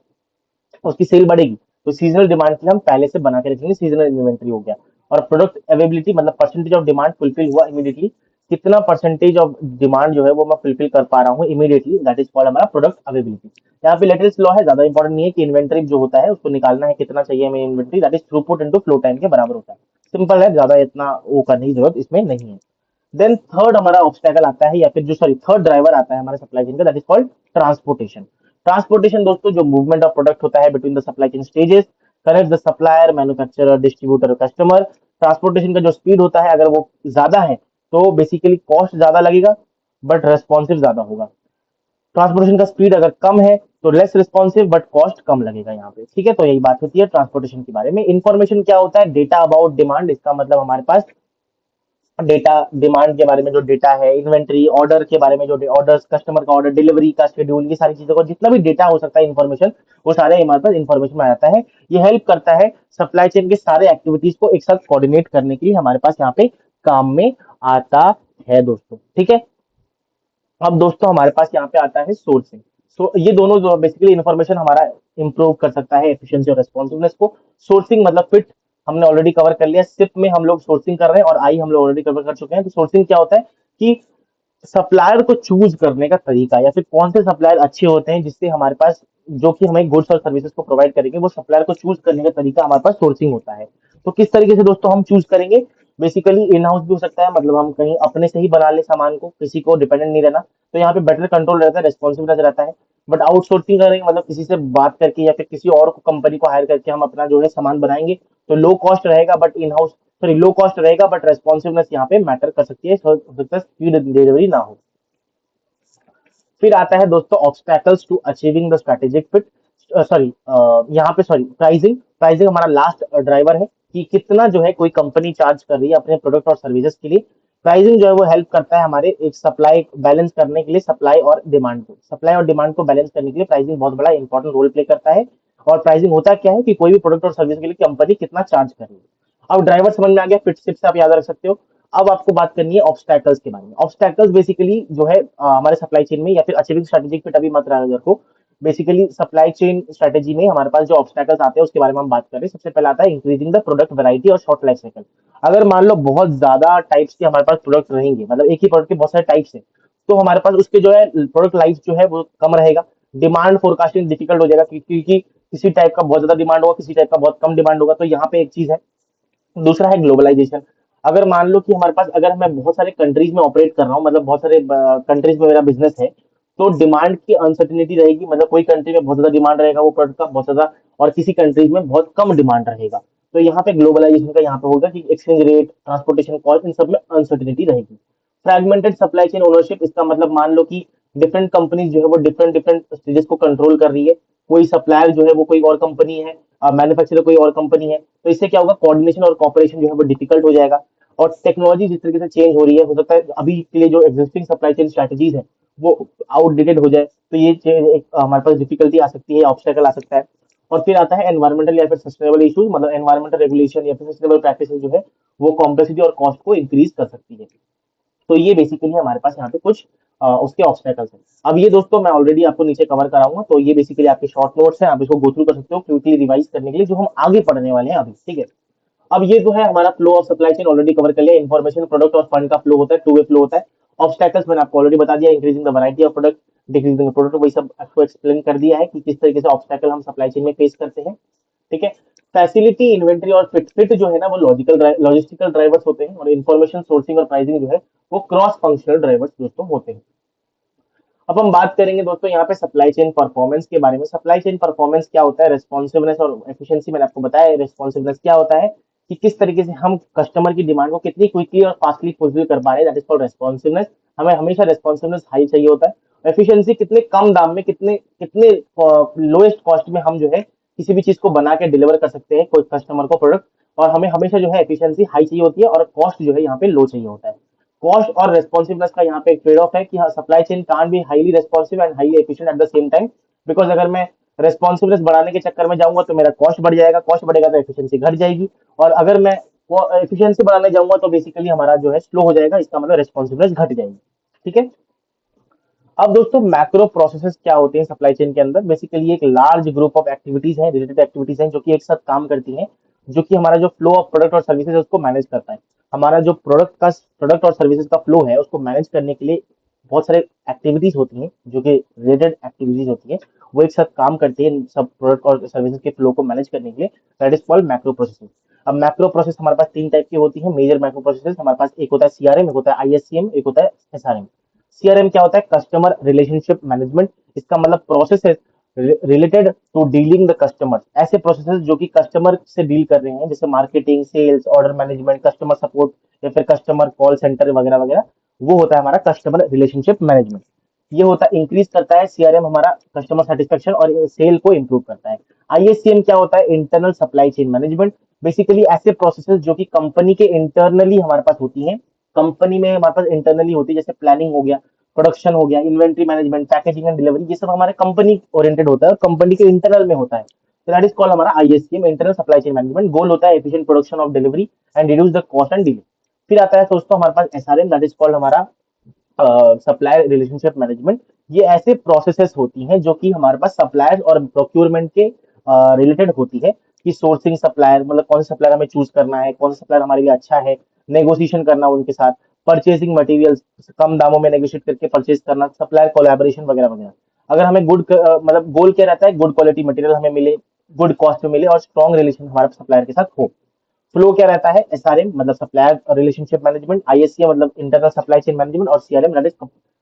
उसकी सेल बढ़ेगी, तो सीजनल डिमांड के लिए हम पहले से बना के रखेंगे, सीजनल इन्वेंट्री हो गया। और प्रोडक्ट अवेलेबिलिटी मतलब परसेंटेज ऑफ डिमांड फुलफिल हुआ इमीडिएटली, कितना परसेंटेज ऑफ डिमांड जो है वो मैं फुलफिल कर पा रहा हूँ इमीडिएटली, दैट इज कॉल्ड हमारा प्रोडक्ट अवेलेबिलिटी। यहाँ पे लेटेस्ट लॉ है, ज्यादा इंपॉर्टेंट नहीं है कि इन्वेंट्री जो होता है उसको निकालना है कितना चाहिए हमें inventory, that is throughput into flow time के बराबर होता है। सिंपल है, ज्यादा इतना वो करने की जरूरत इसमें नहीं है। देन थर्ड हमारा ऑब्स्टेकल आता है, या फिर जो सॉरी थर्ड ड्राइवर आता है हमारे सप्लाई चेन का, that is called transportation. Transportation दोस्तों जो मूवमेंट ऑफ प्रोडक्ट होता है between the supply chain stages, connect the supplier, manufacturer, distributor, customer. Transportation का जो स्पीड होता है अगर वो ज्यादा है तो बेसिकली कॉस्ट ज्यादा लगेगा बट रेस्पॉन्सिव ज्यादा होगा। ट्रांसपोर्टेशन का स्पीड अगर कम है तो लेस रिस्पॉन्सिव बट कॉस्ट कम लगेगा यहाँ पे, ठीक है। तो यही बात होती है ट्रांसपोर्टेशन के बारे में। इन्फॉर्मेशन क्या होता है, डेटा अबाउट डिमांड, इसका मतलब हमारे पास डेटा, डिमांड के बारे में जो डेटा है, इन्वेंट्री, ऑर्डर के बारे में जो ऑर्डर्स, कस्टमर का ऑर्डर, डिलीवरी का शेड्यूल, ये सारी चीजों का जितना भी डेटा हो सकता है इन्फॉर्मेशन, वो सारे हमारे पास इन्फॉर्मेशन में आ जाता है। ये हेल्प करता है सप्लाई चेन के सारे एक्टिविटीज को एक साथ कोऑर्डिनेट करने के लिए, हमारे पास यहाँ पे काम में आता है दोस्तों, ठीक है। अब दोस्तों हमारे पास यहाँ पे आता है सोर्सिंग। सो ये दोनों जो बेसिकली इन्फॉर्मेशन हमारा इंप्रूव कर सकता है एफिशिएंसी और रेस्पॉन्सिवनेस को। सोर्सिंग मतलब फिट हमने ऑलरेडी कवर कर लिया, सिप में हम लोग सोर्सिंग कर रहे हैं, और आई हम लोग ऑलरेडी कवर कर चुके हैं। तो सोर्सिंग क्या होता है कि सप्लायर को चूज करने का तरीका, या फिर कौन से सप्लायर अच्छे होते हैं जिससे हमारे पास जो कि हमें गुड्स और सर्विसेज को प्रोवाइड करेंगे, वो सप्लायर को चूज करने का तरीका हमारे पास सोर्सिंग होता है। तो किस तरीके से दोस्तों हम चूज करेंगे, बेसिकली इन हाउस भी हो सकता है, मतलब हम कहीं अपने से ही बना ले सामान को, किसी को डिपेंडेंट नहीं रहना, तो यहाँ पे बेटर कंट्रोल रहता है, रेस्पॉन्सिबनेस रहता है। बट आउटसोर्सिंग करेंगे मतलब किसी से बात करके या फिर किसी और कंपनी को हायर करके हम अपना जो है सामान बनाएंगे, तो लो कॉस्ट रहेगा but in house, sorry low cost रहेगा बट रेस्पॉन्सिवनेस यहाँ पे मैटर कर सकती है, हो सकता है स्पीड डिलीवरी ना हो। फिर आता है दोस्तों obstacles to achieving the strategic fit, sorry यहाँ पे सॉरी प्राइसिंग। प्राइसिंग हमारा लास्ट ड्राइवर है कि कितना जो है कोई कंपनी चार्ज कर रही है अपने प्रोडक्ट और सर्विसेज के लिए। प्राइसिंग जो है वो हेल्प करता है हमारे एक सप्लाई बैलेंस करने के लिए, सप्लाई और डिमांड को बैलेंस करने के लिए प्राइसिंग बहुत बड़ा इंपॉर्टेंट रोल प्ले करता है। और प्राइसिंग होता क्या है कि कोई भी प्रोडक्ट और सर्विस के लिए कंपनी कितना चार्ज कर रही है। अब ड्राइवर समझ में आ गया, फिट सिप से आप याद रख सकते हो। अब आपको बात करनी है ऑब्स्टैकल्स के बारे में। ऑब्स्टैकल्स बेसिकली जो है हमारे सप्लाई चेन में या फिर अचीविंग स्ट्रेटेजिक फिट, अभी मत रखो। बेसिकली सप्लाई चेन स्ट्रेटेजी में हमारे पास जो ऑब्स्टैकल्स आते हैं उसके बारे में हम बात कर रहे हैं। सबसे पहले आता है इंक्रीजिंग द प्रोडक्ट वैरायटी और शॉर्ट लाइफ साइकिल। अगर मान लो बहुत ज्यादा टाइप्स के हमारे पास प्रोडक्ट रहेंगे, मतलब एक ही प्रोडक्ट के बहुत सारे टाइप्स हैं, तो हमारे पास उसके जो है प्रोडक्ट लाइफ जो है वो कम रहेगा। डिमांड फोरकास्टिंग डिफिकल्ट हो जाएगा क्योंकि किसी टाइप का बहुत ज्यादा डिमांड होगा, किसी टाइप का बहुत कम डिमांड होगा, तो यहाँ पे एक चीज है। दूसरा है ग्लोबलाइजेशन। अगर मान लो कि हमारे पास, अगर मैं बहुत सारे कंट्रीज में ऑपरेट कर रहा हूँ, मतलब बहुत सारे कंट्रीज में मेरा बिजनेस है, तो डिमांड की अनसर्टिनिटी रहेगी, मतलब कोई कंट्री में बहुत ज्यादा डिमांड रहेगा वो प्रोडक्ट का बहुत ज्यादा, और किसी कंट्रीज में बहुत कम डिमांड रहेगा। तो यहाँ पे ग्लोबलाइजेशन का यहाँ पे होगा कि एक्सचेंज रेट, ट्रांसपोर्टेशन कॉस्ट, इन सब में अनसर्टिनिटी रहेगी। फ्रैगमेंटेड सप्लाई चेन ओनरशिप, इसका मतलब मान लो कि डिफरेंट कंपनीज जो है वो डिफरेंट डिफरेंट स्टेजेस को कंट्रोल कर रही है। कोई सप्लायर जो है वो कोई और कंपनी है, मैन्युफैक्चरर कोई और कंपनी है, तो इससे क्या होगा, कोऑर्डिनेशन और कॉपरेशन जो है वो डिफिकल्ट हो जाएगा। और टेक्नोलॉजी जिस तरीके से चेंज हो रही है, हो सकता है अभी के लिए जो एग्जिस्टिंग सप्लाई चेन स्ट्रेटजीज है वो आउटडेटेड हो जाए, तो ये एक हमारे पास डिफिकल्टी आ सकती है, ऑब्स्टेकल आ सकता है। और फिर आता है एनवायरमेंटल या फिर सस्टेनेबल इश्यूज, मतलब एनवायरमेंटल रेगुलेशन या फिर सस्टेनेबल प्रैक्टिस जो है वो कॉम्प्लेक्सिटी और कॉस्ट को इंक्रीज कर सकती है। तो ये बेसिकली हमारे पास यहाँ पे कुछ उसके ऑब्स्टेकल्स हैं। अब ये दोस्तों मैं ऑलरेडी आपको नीचे कवर कराऊंगा, तो ये बेसिकली आपके शॉर्ट नोट्स हैं, आप इसको गो थ्रू कर सकते हो क्विकली रिवाइज करने के लिए, जो हम आगे पढ़ने वाले हैं अभी, ठीक है। अब ये जो है हमारा flow of supply chain already cover कर लिया। इन्फॉर्मेशन, प्रोडक्ट और फंड का फ्लो होता है, टू वे फ्लो होता है। ऑब्स्टैकल्स मैंने आपको ऑलरेडी बता दिया, increasing the variety of product, decreasing the product, वही सब आपको एक्सप्लेन कर दिया है कि किस तरीके से ऑब्स्टैकल हम सप्लाई चेन में फेस करते हैं, ठीक है। फैसिलिटी, इन्वेंट्री और फिट, फिट जो है ना वो लॉजिस्टिकल ड्राइवर्स होते हैं, और इन्फॉर्मेशन, सोर्सिंग और प्राइसिंग जो है वो क्रॉस फंक्शनल ड्राइवर्स दोस्तों होते हैं। अब हम बात करेंगे दोस्तों यहाँ पे सप्लाई चेन परफॉर्मेंस के बारे में। सप्लाई चेन परफॉर्मेंस क्या होता है, रेस्पॉन्सिवनेस और एफिशिएंसी मैंने आपको बताया। रेस्पॉन्सिवनेस क्या होता है कि किस तरीके से हम कस्टमर की डिमांड को कितनी क्विकली और फास्टली फुलफिल कर पा रहे हैं, दैट इज कॉल्ड रेस्पॉन्सिवनेस। हमें हमेशा रेस्पॉन्सिवनेस हाई चाहिए होता है। एफिशिएंसी, कितने कम दाम में, कितने कितने लोएस्ट कॉस्ट में हम जो है किसी भी चीज को बना के डिलीवर कर सकते हैं कोई कस्टमर को प्रोडक्ट, और हमें हमेशा जो है एफिशिएंसी हाई चाहिए होती है और कॉस्ट जो है यहाँ पे लो चाहिए होता है। कॉस्ट और रेस्पॉन्सिवनेस का यहाँ पे एक ट्रेड ऑफ है कि हाँ, supply chain can't be highly responsive and highly efficient at the same time. Because अगर मैं रेस्पॉन्सिवनेस बढ़ाने के चक्कर में जाऊंगा तो मेरा कॉस्ट बढ़ जाएगा, कॉस्ट बढ़ेगा तो एफिशिएंसी घट जाएगी, और अगर मैं एफिशिएंसी बढ़ाने जाऊंगा तो बेसिकली हमारा जो है स्लो हो जाएगा, इसका मतलब रेस्पॉन्सिवनेस घट जाएगी। ठीक है। अब दोस्तों मैक्रो प्रोसेसेस क्या होते हैं सप्लाई चेन के अंदर? बेसिकली एक लार्ज ग्रुप ऑफ एक्टिविटीज हैं, रिलेटेड एक्टिविटीज हैं जो कि एक साथ काम करती हैं, जो कि हमारा जो फ्लो ऑफ प्रोडक्ट और सर्विसेज है उसको मैनेज करता है। हमारा जो प्रोडक्ट और सर्विसेज का फ्लो है उसको मैनेज करने के लिए बहुत सारे एक्टिविटीज होती हैं, जो कि रिलेटेड एक्टिविटीज होती हैं, वो एक साथ काम करती है सब प्रोडक्ट और सर्विसेज के फ्लो को मैनेज करने के लिए। That is called macro processes. अब मैक्रो प्रोसेस हमारे पास तीन टाइप की होती है, मेजर मैक्रो प्रोसेसेस हमारे पास। एक होता है सीआरएम, एक होता है आईएससीएम, एक होता है एसआरएम। सीआरएम क्या होता है? Customer relationship management. इसका मतलब प्रोसेस है related to dealing the customer. ऐसे प्रोसेसेस जो कि कस्टमर से डील कर रहे हैं, जैसे marketing, sales, order management, customer support या फिर कस्टमर कॉल सेंटर वगैरह वगैरह, वो होता है हमारा कस्टमर रिलेशनशिप मैनेजमेंट। ये होता है, इंक्रीज करता है सीआरएम हमारा कस्टमर सेटिस्फेक्शन और सेल को इंप्रूव करता है। आईएससीएम क्या होता है? Internal supply chain management. Basically ऐसे प्रोसेसेस जो कि कंपनी के इंटरनली हमारे पास होती हैं, कंपनी में हमारे पास इंटरनली होती है, जैसे प्लानिंग हो गया, प्रोडक्शन हो गया, inventory management, packaging and delivery, ये सब हमारे कंपनी ओरिएंटेड होता है और कंपनी के इंटरनल में होता है। तो दैट इज कॉल्ड हमारा आईएससीएम, इंटरनल सप्लाई चेन मैनेजमेंट। गोल होता है efficient production of delivery and reduce the cost and delay. फिर आता है दोस्तों हमारे पास एसआरएम, दैट इज कॉल्ड हमारा सप्लायर रिलेशनशिप मैनेजमेंट। ये ऐसे प्रोसेसेस होती हैं जो कि हमारे पास सप्लायर्स और प्रोक्योरमेंट के रिलेटेड होती है, कि सोर्सिंग सप्लायर मतलब कौन सा सप्लायर हमें चूज करना है, कौन सा सप्लायर हमारे लिए अच्छा है, नेगोशिएशन करना उनके साथ, परचेसिंग मटेरियल्स कम दामों में नेगोशिएट करके परचेज करना, सप्लायर कोलैबोरेशन वगैरह वगैरह। अगर हमें मतलब गोल क्या रहता है? गुड क्वालिटी मटेरियल हमें मिले, गुड कॉस्ट में मिले और स्ट्रॉन्ग रिलेशन हमारे सप्लायर के साथ हो। फ्लो क्या रहता है? एसआरएम मतलब सप्लायर रिलेशनशिप मैनेजमेंट, आईएससी मतलब इंटरनल सप्लाई चेन मैनेजमेंट, और CRM that is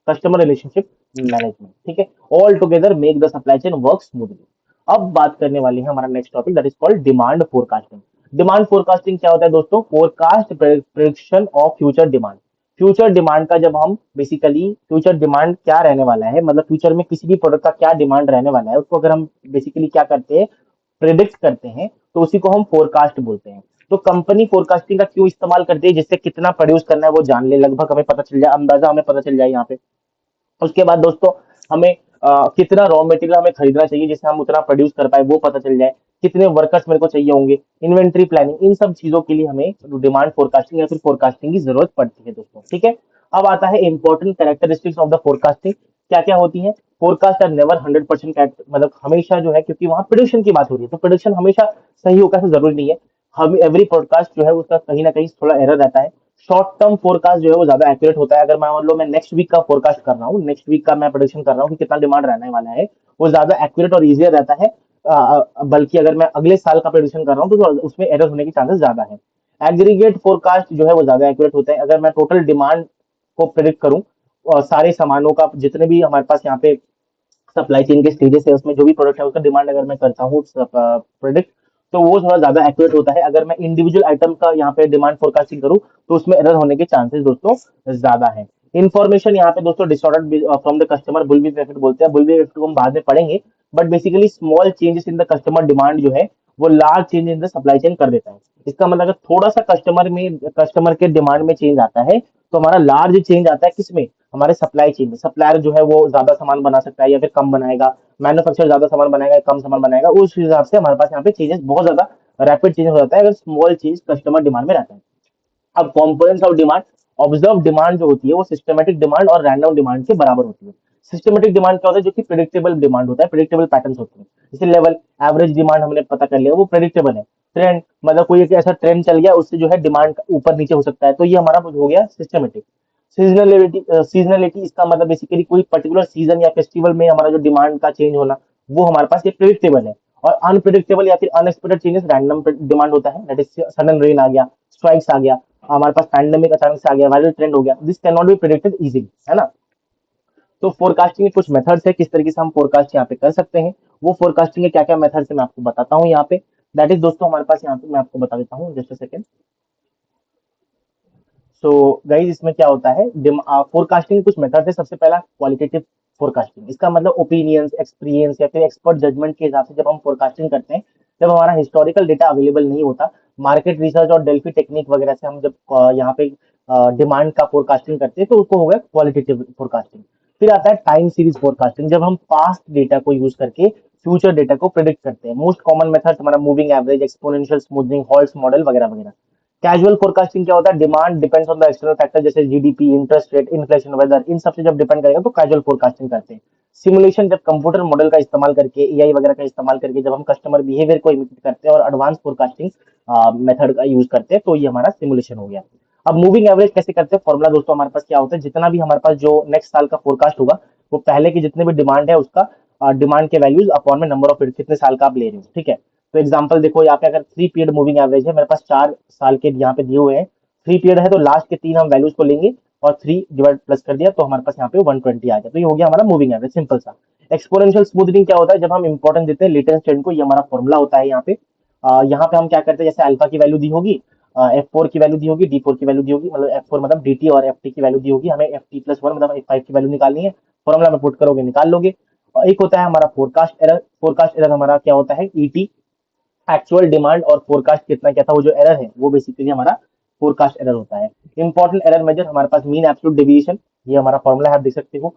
customer relationship management. ठीक है। All together make the supply chain work smoothly. अब बात करने वाली है हमारा next topic, that is called demand forecasting. Demand forecasting क्या होता है दोस्तों? Forecast prediction of future demand. Future demand का जब हम बेसिकली फ्यूचर डिमांड क्या रहने वाला है, मतलब फ्यूचर में किसी भी प्रोडक्ट का क्या डिमांड रहने वाला है, उसको अगर हम बेसिकली क्या करते हैं, प्रिडिक्ट करते हैं, तो उसी को हम फोरकास्ट बोलते हैं। तो कंपनी फोरकास्टिंग का क्यों इस्तेमाल करती है? जिससे कितना प्रोड्यूस करना है वो जान ले, लगभग हमें पता चल जाए, अंदाजा हमें पता चल जाए यहाँ पे। उसके बाद दोस्तों हमें कितना रॉ मटेरियल हमें खरीदना चाहिए जिससे हम उतना प्रोड्यूस कर पाए वो पता चल जाए, कितने वर्कर्स मेरे को चाहिए होंगे, इन्वेंट्री प्लानिंग, इन सब चीजों के लिए हमें डिमांड फोरकास्टिंग या फिर फोरकास्टिंग की जरूरत पड़ती है दोस्तों। ठीक है। अब आता है important characteristics of the forecasting. क्या क्या होती है? फोरकास्ट आर नेवर 100% मतलब हमेशा जो है, क्योंकि वहां प्रोडिक्शन की बात हो रही है तो प्रोडिक्शन हमेशा सही होगा ऐसा जरूरी नहीं है। हम एवरी फोरकास्ट जो है उसका कहीं ना कहीं थोड़ा एरर रहता है। शॉर्ट टर्म फोरकास्ट जो है वो ज्यादा एक्यूरेट होता है। अगर मैं मान लो मैं नेक्स्ट वीक का फोरकास्ट कर रहा हूँ, नेक्स्ट वीक का मैं प्रोडिक्शन कर रहा हूँ कि कितना डिमांड रहने वाला है, वो ज्यादा एक्यूरेट और इजियर रहता है। बल्कि अगर मैं अगले साल का प्रोडिक्शन कर रहा हूँ तो उसमें एरर होने के चांसेस ज्यादा है। एग्रीगेट फोरकास्ट जो है वो ज्यादा एक्यूरेट होता है। अगर मैं टोटल डिमांड को प्रिडिक्ट करूं और सारे सामानों का जितने भी हमारे पास यहाँ पे सप्लाई चेन के स्टेजेस है उसमें जो भी प्रोडक्ट है उसका डिमांड अगर मैं करता हूँ प्रोडक्ट, तो वो थोड़ा ज्यादा एक्यूरेट होता है। अगर मैं इंडिविजुअल आइटम का यहाँ पे डिमांड फोरकास्टिंग करूँ तो उसमें एरर होने के चांसेस दोस्तों ज्यादा है। इन्फॉर्मेशन यहाँ पे दोस्तों disorder from the customer, bullwhip effect बोलते हैं। बुलविप इफेक्ट को हम बाद में पढ़ेंगे, but basically small changes in the customer demand जो है वो large change in the supply chain कर देता है। इसका मतलब अगर थोड़ा सा कस्टमर के डिमांड में चेंज आता है तो हमारा लार्ज चेंज आता है किसमें? हमारे सप्लाई चेन में। सप्लायर जो है वो ज्यादा सामान बना सकता है या फिर कम बनाएगा, मैन्युफैक्चर ज्यादा सामान बनाएगा या कम सामान बनाएगा, उस हिसाब से हमारे पास यहाँ पे चेंजेस बहुत ज्यादा रैपिड चेंज हो जाता है अगर स्मॉल चेंज कस्टमर डिमांड में रहता है। अब components of demand, observe demand जो होती है वो सिस्टमेटिक डिमांड और रैंडम डिमांड के बराबर होती है। सिस्टमेटिक डिमांड क्या होता है? जो कि प्रिडिक्टेबल डिमांड होता है, प्रिडिक्टेबल पैटर्न्स होते हैं। जैसे लेवल एवरेज डिमांड हमने पता कर लिया वो प्रिडिक्टेबल है। ट्रेंड मतलब कोई एक ऐसा ट्रेंड चल गया उससे जो है डिमांड ऊपर नीचे हो सकता है, तो ये हमारा हो गया सिस्टमेटिक। सीजनलिटी इसका मतलब बेसिकली कोई पर्टिकुलर सीजन या फेस्टिवल में हमारा जो डिमांड का चेंज होना वो हमारे पास ये प्रिडिक्टेबल है। और अनप्रिडिक्टेबल या फिर अनएक्सपेक्टेड चेंजेस रैंडम डिमांड होता है, दैट इज सडन रेन आ गया, स्ट्राइक्स आ गया, हमारे पास पैंडेमिक अचानक से आ गया, वायरल ट्रेंड हो गया, this can not be predicted easily, है ना। तो फोरकास्टिंग के कुछ मेथड्स है, किस तरीके से हम फोरकास्ट यहाँ पे कर सकते हैं। वो फोरकास्टिंग के क्या क्या मेथड्स है मैं आपको बताता हूँ यहाँ पे। दैट इज दोस्तों हमारे पास यहाँ पे मैं आपको बता देता हूँ, just a second. So guys इसमें क्या होता है, फोरकास्टिंग कुछ मेथड है। सबसे पहला क्वालिटेटिव फोरकास्टिंग, इसका मतलब ओपिनियंस, एक्सपीरियंस या फिर एक्सपर्ट जजमेंट के हिसाब से जब हम फोरकास्टिंग करते हैं, जब हमारा हिस्टोरिकल डेटा अवेलेबल नहीं होता, मार्केट रिसर्च और डेल्फी टेक्निक वगैरह से हम जब यहाँ पे डिमांड का फोरकास्टिंग करते हैं तो उसको हो गया क्वालिटेटिव फोरकास्टिंग। फिर आता है टाइम सीरीज फोरकास्टिंग, जब हम पास्ट डेटा को यूज करके फ्यूचर डेटा को प्रिडिक्ट करते हैं। मोस्ट कॉमन मेथड हमारा moving average, exponential smoothing, Holt's model वगैरह वगैरह। कैजुअल फोरकास्टिंग क्या होता है, demand depends on the external factor जैसे GDP, interest rate, inflation, weather, इन सब से जब डिपेंड करेगा तो कैजुअल फोरकास्टिंग करते हैं। सिमुलेशन, जब कंप्यूटर मॉडल का इस्तेमाल करके, एआई वगैरह का इस्तेमाल करके जब हम कस्टमर बिहेवियर को इमिटेट करते हैं और एडवांस फोरकास्टिंग मेथड का यूज करते हैं तो ये हमारा सिमुलेशन हो गया। अब मूविंग एवरेज कैसे करते हैं, फॉर्मूला दोस्तों हमारे पास क्या होता है, जितना भी हमारे पास जो नेक्स्ट साल का फोरकास्ट होगा वो पहले की जितने भी डिमांड है उसका डिमांड के वैल्यूज अपॉन में नंबर ऑफ कितने साल का आप ले रहे हो, ठीक है। तो एग्जांपल देखो यहाँ पे अगर 3 पीरियड मूविंग एवरेज है, मेरे पास 4 साल के यहाँ पे दिए हुए हैं, 3 पीरियड है तो लास्ट के 3 हम वैल्यूज को लेंगे और 3 डिवाइड प्लस कर दिया तो हमारे पास यहाँ पे 120 आ गया। तो ये हो गया हमारा मूविंग एवरेज, सिंपल सा। एक्सपोनेंशियल स्मूथनिंग क्या होता है, जब हम इंपॉर्टेंस देते हैं लेटेस्ट ट्रेंड को, ये हमारा फॉर्मूला होता है यहाँ पे। यहाँ पे हम क्या करते हैं, जैसे अल्फा की वैल्यू दी होगी, F4 की वैल्यू दी होगी, D4 की वैल्यू दी होगी, मतलब F4 मतलब DT और FT की वैल्यू दी होगी, हमें FT+1 मतलब F5 की वैल्यू निकालनी है, फॉर्मूला में पुट करोगे निकाल लोगे। और एक होता है हमारा फोरकास्ट एरर। फोरकास्ट एरर हमारा क्या होता है, ईटी, एक्चुअल डिमांड और फोरकास्ट कितना क्या था, वो जो एरर है वो बेसिकली हमारा फोरकास्ट एरर होता है। इंपॉर्टेंट एरर मेजर हमारे पास मीन एब्सोल्यूट डेविएशन, ये हमारा फॉर्मूला है आप देख सकते हो।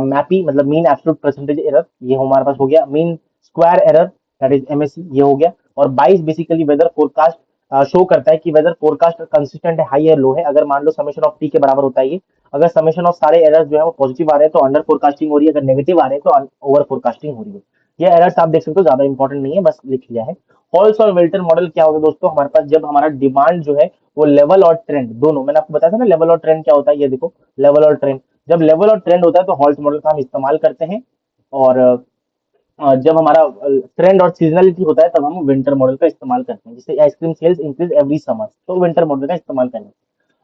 मैपी मतलब मीन एब्सोल्यूट परसेंटेज एरर, ये हमारे पास हो गया। Mean square error that is MSE, ये हो गया। और 22 बेसिकली वेदर फोरकास्ट शो करता है कि वेदर फोरकास्ट कंसिस्टेंट है, हाई या लो है। अगर मान लो समेशन ऑफ टी के बराबर होता है ये, अगर समेशन ऑफ सारे एरर्स जो है वो पॉजिटिव आ रहे हैं तो अंडर फोरकास्टिंग हो रही है, अगर नेगेटिव आ रहे हैं तो ओवर फोरकास्टिंग हो रही है। ये एरर्स आप देख सकते हो, ज्यादा इंपॉर्टेंट नहीं है, बस लिख लिया है। हॉल्स और वेल्टर मॉडल क्या होगा दोस्तों, हमारे पास जब हमारा डिमांड जो है वो लेवल और ट्रेंड दोनों, मैंने आपको बताया था ना लेवल और ट्रेंड क्या होता है, ये देखो लेवल और ट्रेंड, जब लेवल और ट्रेंड होता है तो हॉल्स मॉडल का हम इस्तेमाल करते हैं। और जब हमारा ट्रेंड और सीजनलिटी होता है तब हम विंटर मॉडल का इस्तेमाल करते हैं, जैसे ice cream sales increase every summer तो विंटर मॉडल का इस्तेमाल करेंगे।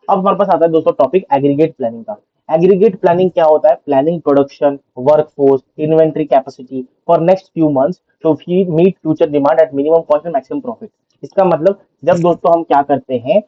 अब हमारे पास आता है दोस्तों टॉपिक एग्रीगेट प्लानिंग का। एग्रीगेट प्लानिंग क्या होता है, planning production, workforce, inventory capacity for next few months to meet future demand at minimum cost and maximum profit. इसका मतलब जब दोस्तों हम क्या करते हैं,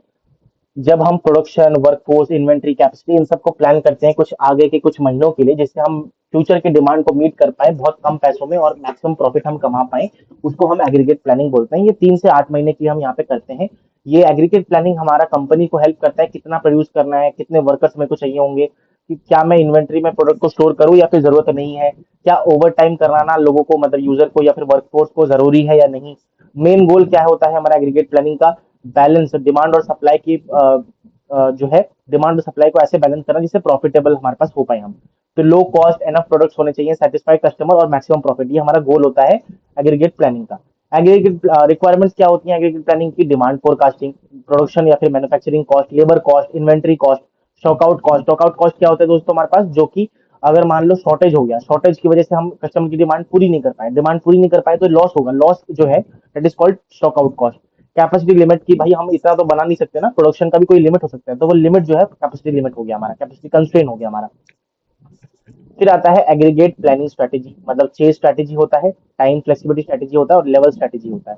जब हम production, workforce, inventory capacity in सबको प्लान करते हैं कुछ आगे के कुछ महीनों के लिए, जिससे हम फ्यूचर के डिमांड को मीट कर पाए बहुत कम पैसों में और मैक्सिमम प्रॉफिट हम कमा पाए, उसको हम एग्रीगेट प्लानिंग बोलते हैं। ये 3 से 8 महीने की हम यहाँ पे करते हैं। ये एग्रीगेट प्लानिंग हमारा कंपनी को हेल्प करता है, कितना प्रोड्यूस करना है, कितने वर्कर्स मेरे को चाहिए होंगे, कि क्या मैं इन्वेंट्री में प्रोडक्ट को स्टोर करूं या फिर जरूरत नहीं है, क्या ओवर टाइम कराना लोगों को मतलब यूजर को या फिर वर्कफोर्स को जरूरी है या नहीं। मेन गोल क्या होता है हमारा एग्रीगेट प्लानिंग का, बैलेंस डिमांड और सप्लाई की जो है डिमांड और सप्लाई को ऐसे बैलेंस करना जिससे प्रॉफिटेबल हमारे पास हो पाए हम। तो लो कॉस्ट एनफ प्रोडक्ट्स होने चाहिए, सेटिस्फाई कस्टमर और मैक्सिमम प्रॉफिट, ये हमारा गोल होता है एग्रीगेट प्लानिंग का। एग्रीगेट रिक्वायरमेंट्स क्या होती है एग्रीगेट प्लानिंग की, डिमांड फोरकास्टिंग, प्रोडक्शन या फिर manufacturing cost, labour cost, inventory cost, stockout cost. Stockout cost क्या होता है दोस्तों हमारे पास, जो कि अगर मान लो शॉर्टेज हो गया, शॉर्टेज की वजह से हम कस्टमर की डिमांड पूरी नहीं कर पाए, डिमांड पूरी नहीं कर पाए तो लॉस होगा, लॉस जो है that is called stockout cost. Capacity limit की, भाई हम इतना तो बना नहीं सकते ना, प्रोडक्शन का भी कोई लिमिट हो सकता है, तो वो लिमिट जो है कैपेसिटी लिमिट हो गया हमारा, कैपेसिटी कंस्ट्रेन हो गया हमारा। फिर आता है एग्रीगेट प्लानिंग स्ट्रेटेजी, मतलब 6 स्ट्रेटेजी होता है, टाइम फ्लेक्सिबिलिटी स्ट्रेटेजी होता है और लेवल स्ट्रेटेजी होता है।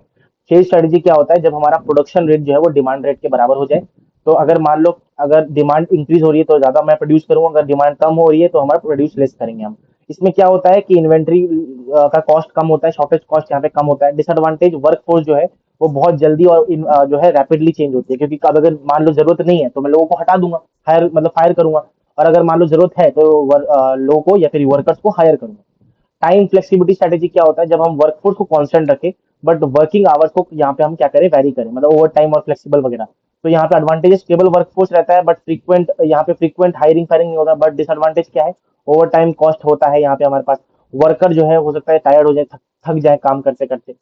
6 स्ट्रेटेजी क्या होता है, जब हमारा प्रोडक्शन रेट जो है वो डिमांड रेट के बराबर हो जाए, तो अगर मान लो अगर डिमांड इंक्रीज हो रही है तो ज्यादा मैं प्रोड्यूस करूंगा, अगर डिमांड कम हो रही है तो हमारा प्रोड्यूस लेस करेंगे हम। इसमें क्या होता है कि इन्वेंट्री का कॉस्ट कम होता है, शॉर्टेज कॉस्ट यहाँ पे कम होता है। डिसएडवांटेज, वर्कफोर्स जो है वो बहुत जल्दी और जो है रैपिडली चेंज होती है, क्योंकि अब अगर मान लो जरूरत नहीं है तो मैं लोगों को हटा दूंगा, हायर मतलब फायर करूंगा, और अगर मान लो जरूरत है तो लोगों को या फिर वर्कर्स को हायर करूंगा। टाइम फ्लेक्सिबिलिटी स्ट्रेटेजी क्या होता है, जब हम वर्कफोर्स को कांस्टेंट रखें बट वर्किंग आवर्स को यहाँ पे हम क्या करें, वैरी करें, मतलब ओवर टाइम और फ्लेक्सिबल वगैरह। तो यहाँ पे एडवांटेज स्टेबल वर्कफोर्स रहता है बट फ्रीक्वेंट, यहाँ पे फ्रीक्वेंट हायरिंग फायरिंग नहीं होता, बट डिसएडवांटेज क्या है, ओवर टाइम कॉस्ट होता है यहाँ पे हमारे पास, वर्कर जो है हो सकता है टायर्ड हो जाए, थक जाए काम करते करते।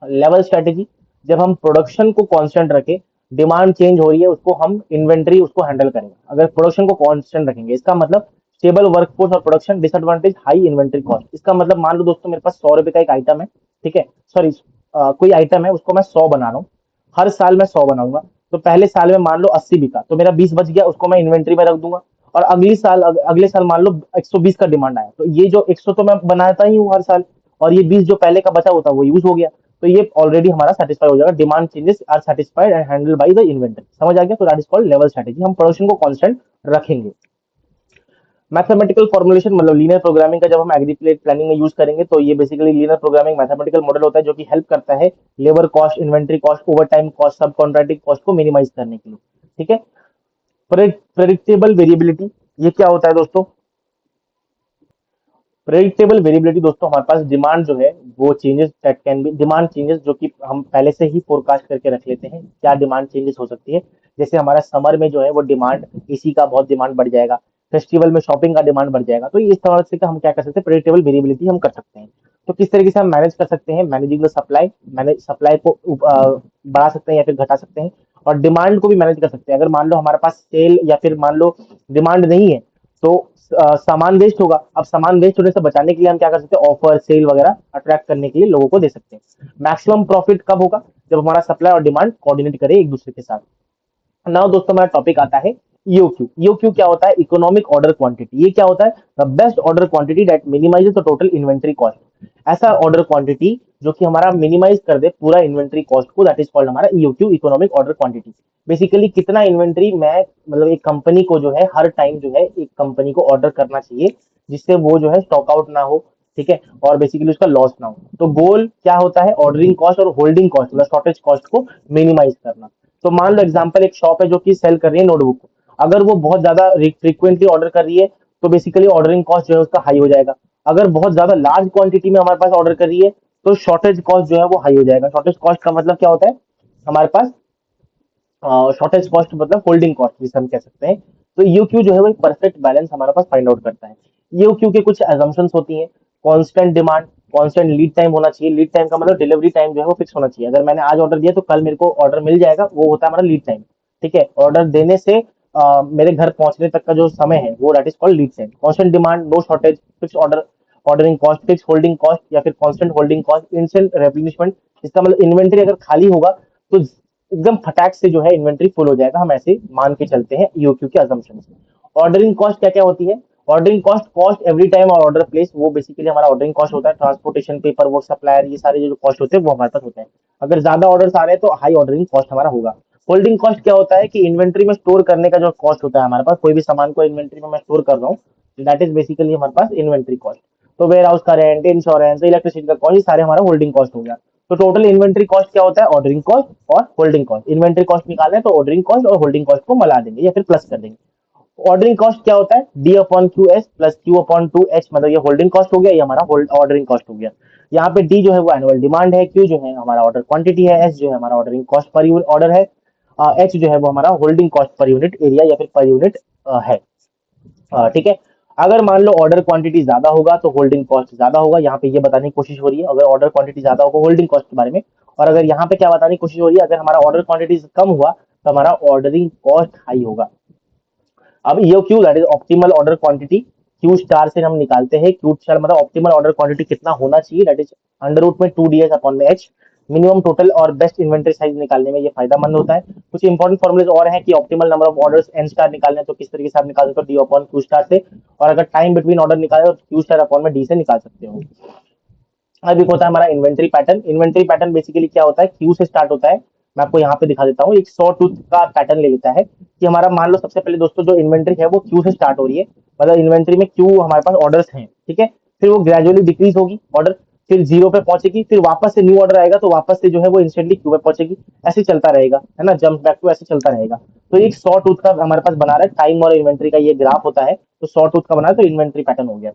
लेवल स्ट्रेटेजी, जब हम प्रोडक्शन को कांस्टेंट रखें, डिमांड चेंज हो रही है उसको हम इन्वेंट्री उसको हैंडल करेंगे, अगर प्रोडक्शन को कांस्टेंट रखेंगे, इसका मतलब स्टेबल वर्कफोर्स और production, disadvantage high inventory cost. इसका मतलब मान लो दोस्तों मेरे पास 100 रुपए का एक आइटम है, ठीक है, सॉरी कोई आइटम है उसको मैं 100 बना रहा हूँ, हर साल मैं 100 बनाऊंगा, तो पहले साल में मान लो 80 बिका तो मेरा 20 बच गया, उसको मैं इन्वेंट्री में रख दूंगा। और अगले साल मान लो 120 का डिमांड आया, तो ये जो 100 तो मैं बनाता ही हूँ हर साल, और ये 20 जो पहले का बचा होता है वो यूज हो गया, तो ये ऑलरेडी हमारा सेटिस्फाई हो जाएगा, demand changes are satisfied and handle by the inventory. समझ आ गया, तो that is called level strategy, हम प्रोडक्शन को कांस्टेंट रखेंगे। मैथमेटिकल फॉर्मुलेशन मतलब लीनियर प्रोग्रामिंग का जब हम एग्री प्लानिंग में यूज करेंगे तो ये basically linear programming mathematical model होता है जो कि हेल्प करता है labour cost, inventory cost, over time cost, सब कॉन्ट्रैक्टिंग कॉस्ट को मिनिमाइज करने के लिए। ठीक है। प्रेडिक्टेबल वेरिएबिलिटी, ये क्या होता है दोस्तों? प्रेडिक्टेबल वेरिएबिलिटी दोस्तों, हमारे पास डिमांड जो है वो changes that can be demand changes, जो कि हम पहले से ही फोरकास्ट करके रख लेते हैं क्या डिमांड चेंजेस हो सकती है। जैसे हमारा समर में जो है वो डिमांड एसी का बहुत डिमांड बढ़ जाएगा, फेस्टिवल में शॉपिंग का डिमांड बढ़ जाएगा। तो इस तरह से हम क्या कर सकते हैं, प्रेडिक्टेबल वेरिएबिलिटी हम कर सकते हैं। तो किस तरीके से हम मैनेज कर सकते हैं? Managing the supply, manage supply को बढ़ा सकते हैं या फिर घटा सकते हैं, और डिमांड को भी मैनेज कर सकते हैं। अगर मान लो हमारे पास सेल या फिर मान लो डिमांड नहीं है तो सामान वेस्ट होगा। अब सामान वेस्ट होने से बचाने के लिए हम क्या कर सकते हैं? ऑफर, सेल वगैरह अट्रैक्ट करने के लिए लोगों को दे सकते हैं। मैक्सिमम प्रॉफिट कब होगा? जब हमारा सप्लाई और डिमांड कोऑर्डिनेट करे एक दूसरे के साथ। नाउ दोस्तों हमारा टॉपिक आता है ईओक्यू। ईओक्यू क्या होता है? Economic order quantity. ये क्या होता है? The best order quantity that minimises the total inventory cost. ऐसा ऑर्डर क्वांटिटी जो कि हमारा मिनिमाइज कर दे पूरा इन्वेंटरी कॉस्ट को, दैट इज कॉल्ड हमारा EOQ, economic order quantity. Basically कितना इन्वेंटरी मैं मतलब एक कंपनी को जो है हर टाइम जो है एक कंपनी को ऑर्डर करना चाहिए जिससे वो जो है स्टॉक आउट ना हो। ठीक है। और बेसिकली उसका लॉस ना हो। तो गोल क्या होता है? ऑर्डरिंग कॉस्ट और होल्डिंग कॉस्ट मतलब शॉर्टेज कॉस्ट को मिनिमाइज करना। तो मान लो एग्जांपल, एक शॉप है जो कि सेल कर रही है नोटबुक, अगर वो बहुत ज्यादा फ्रीक्वेंटली ऑर्डर कर रही है तो बेसिकली ऑर्डरिंग कॉस्ट जो है उसका हाई हो जाएगा। अगर बहुत ज्यादा लार्ज क्वांटिटी में हमारे पास ऑर्डर कर रही है तो शॉर्टेज कॉस्ट जो है वो हाई हो जाएगा। शॉर्टेज कॉस्ट का मतलब क्या होता है हमारे पास? शॉर्टेज कॉस्ट मतलब होल्डिंग कॉस्ट जिसे हम कह सकते हैं। तो यूक्यू जो है वो एक परफेक्ट बैलेंस हमारे पास फाइंड आउट करता है। यूक्यू के कुछ एजम्पशंस होती हैं। Constant demand, constant lead time होना चाहिए। लीड टाइम का मतलब डिलीवरी टाइम जो है वो फिक्स होना चाहिए। अगर मैंने आज ऑर्डर दिया तो कल मेरे को ऑर्डर मिल जाएगा, वो होता है हमारा लीड टाइम। ठीक है। ऑर्डर देने से मेरे घर पहुंचने तक का जो समय है वो that is called lead time. Constant demand, no shortage, fix order, ordering cost, fix holding cost या फिर constant holding cost, instant replenishment. इसका मतलब इन्वेंटरी अगर खाली होगा तो एकदम फटाक से जो है इन्वेंटरी फुल हो जाएगा। हम ऐसे मान के चलते हैं ईओक्यू के अजम्पशन से। ऑर्डरिंग कॉस्ट क्या क्या होती है? Ordering cost, cost every time और ऑर्डर प्लेस, वो बेसिकली हमारा ऑर्डरिंग कॉस्ट होता है। ट्रांसपोर्टेशन, पेपर वर्क, सप्लायर, ये सारे जो कॉस्ट होते हैं वो हमारे पास होते हैं। अगर ज्यादा ऑर्डर आ रहे हैं तो हाई ऑर्डरिंग कॉस्ट हमारा होगा। होल्डिंग कॉस्ट क्या होता है? कि इन्वेंट्री में स्टोर करने का जो कॉस्ट होता है हमारे पास, कोई भी सामान को इन्वेंट्री में मैं स्टोर कर रहा हूँ, दैट इज बेसिकली हमारे पास इन्वेंट्री कॉस्ट। तो वेयर हाउस का रेंट, इंश्योरेंस, इलेक्ट्रिसिटी का कॉस्ट, ये सारे हमारा होल्डिंग कॉस्ट हो गया। तो टोटल इन्वेंट्री कॉस्ट क्या होता है? ऑर्डरिंग कॉस्ट और होल्डिंग कॉस्ट। इन्वेंट्री कॉस्ट निकालना है तो ऑर्डरिंग कॉस्ट और होल्डिंग कॉस्ट को मिला देंगे या फिर प्लस कर देंगे। ऑर्डरिंग कॉस्ट क्या होता है? D upon Q S plus Q upon two H, मतलब ये होल्डिंग कॉस्ट हो गया, ये हमारा ऑर्डरिंग कॉस्ट हो गया। यहाँ पे डी जो है वो एनुअल डिमांड है, क्यू जो है हमारा ऑर्डर क्वांटिटी है, एस जो है हमारा ऑर्डरिंग कॉस्ट पर ऑर्डर है, एच जो है वो हमारा holding cost per unit area या फिर पर यूनिट है। ठीक है। अगर मान लो ऑर्डर क्वांटिटी ज्यादा होगा तो होल्डिंग कॉस्ट ज्यादा होगा। यहाँ पे ये बताने की कोशिश हो रही है अगर ऑर्डर क्वांटिटी ज्यादा होगा होल्डिंग कॉस्ट के बारे में। और अगर यहाँ पे क्या बताने की कोशिश हो रही है, अगर हमारा ऑर्डर क्वांटिटी कम हुआ तो हमारा ऑर्डरिंग कॉस्ट हाई होगा। अब ये Q that is optimal order quantity, Q star से हम निकालते हैं। क्यू स्टार मतलब ऑप्टिमल ऑर्डर क्वांटिटी कितना होना चाहिए, दैट इज अंडर रूट में 2ds अपॉन में एच। मिनिमम टोटल और बेस्ट इन्वेंटरी साइज निकालने में ये फायदेमंद होता है। कुछ इंपॉर्टेंट फॉर्मुलेज और हैं कि optimal number of orders N star निकालने हैं तो किस तरीके से आप निकाल सकते हो? डी अपॉन क्यू स्टार से। और अगर टाइम बिटवीन ऑर्डर निकाले तो क्यू स्टार अपॉन में डी से निकाल सकते हो। अब एक होता है हमारा inventory pattern. Inventory pattern basically क्या होता है? क्यू से स्टार्ट होता है। मैं आपको यहाँ पे दिखा देता हूँ। एक 100 टूथ का पैटर्न ले लेता है कि हमारा मान लो सबसे पहले दोस्तों जो इन्वेंटरी है वो क्यू से स्टार्ट हो रही है, मतलब इन्वेंटरी में क्यू हमारे पास ऑर्डर्स हैं। ठीक है। फिर वो ग्रेजुअली डिक्रीज होगी ऑर्डर, फिर जीरो पे पहुंचेगी, फिर वापस से न्यू ऑर्डर आएगा तो वापस से जो है वो इंस्टेंटली क्यू पे पहुंचेगी। ऐसे चलता रहेगा, है ना, जंप बैक टू ऐसे चलता रहेगा। तो एक 100 टूथ का हमारे पास बना रहा है टाइम और इन्वेंटरी का ये ग्राफ होता है। तो 100 टूथ का बना है तो इन्वेंटरी पैटर्न हो गया।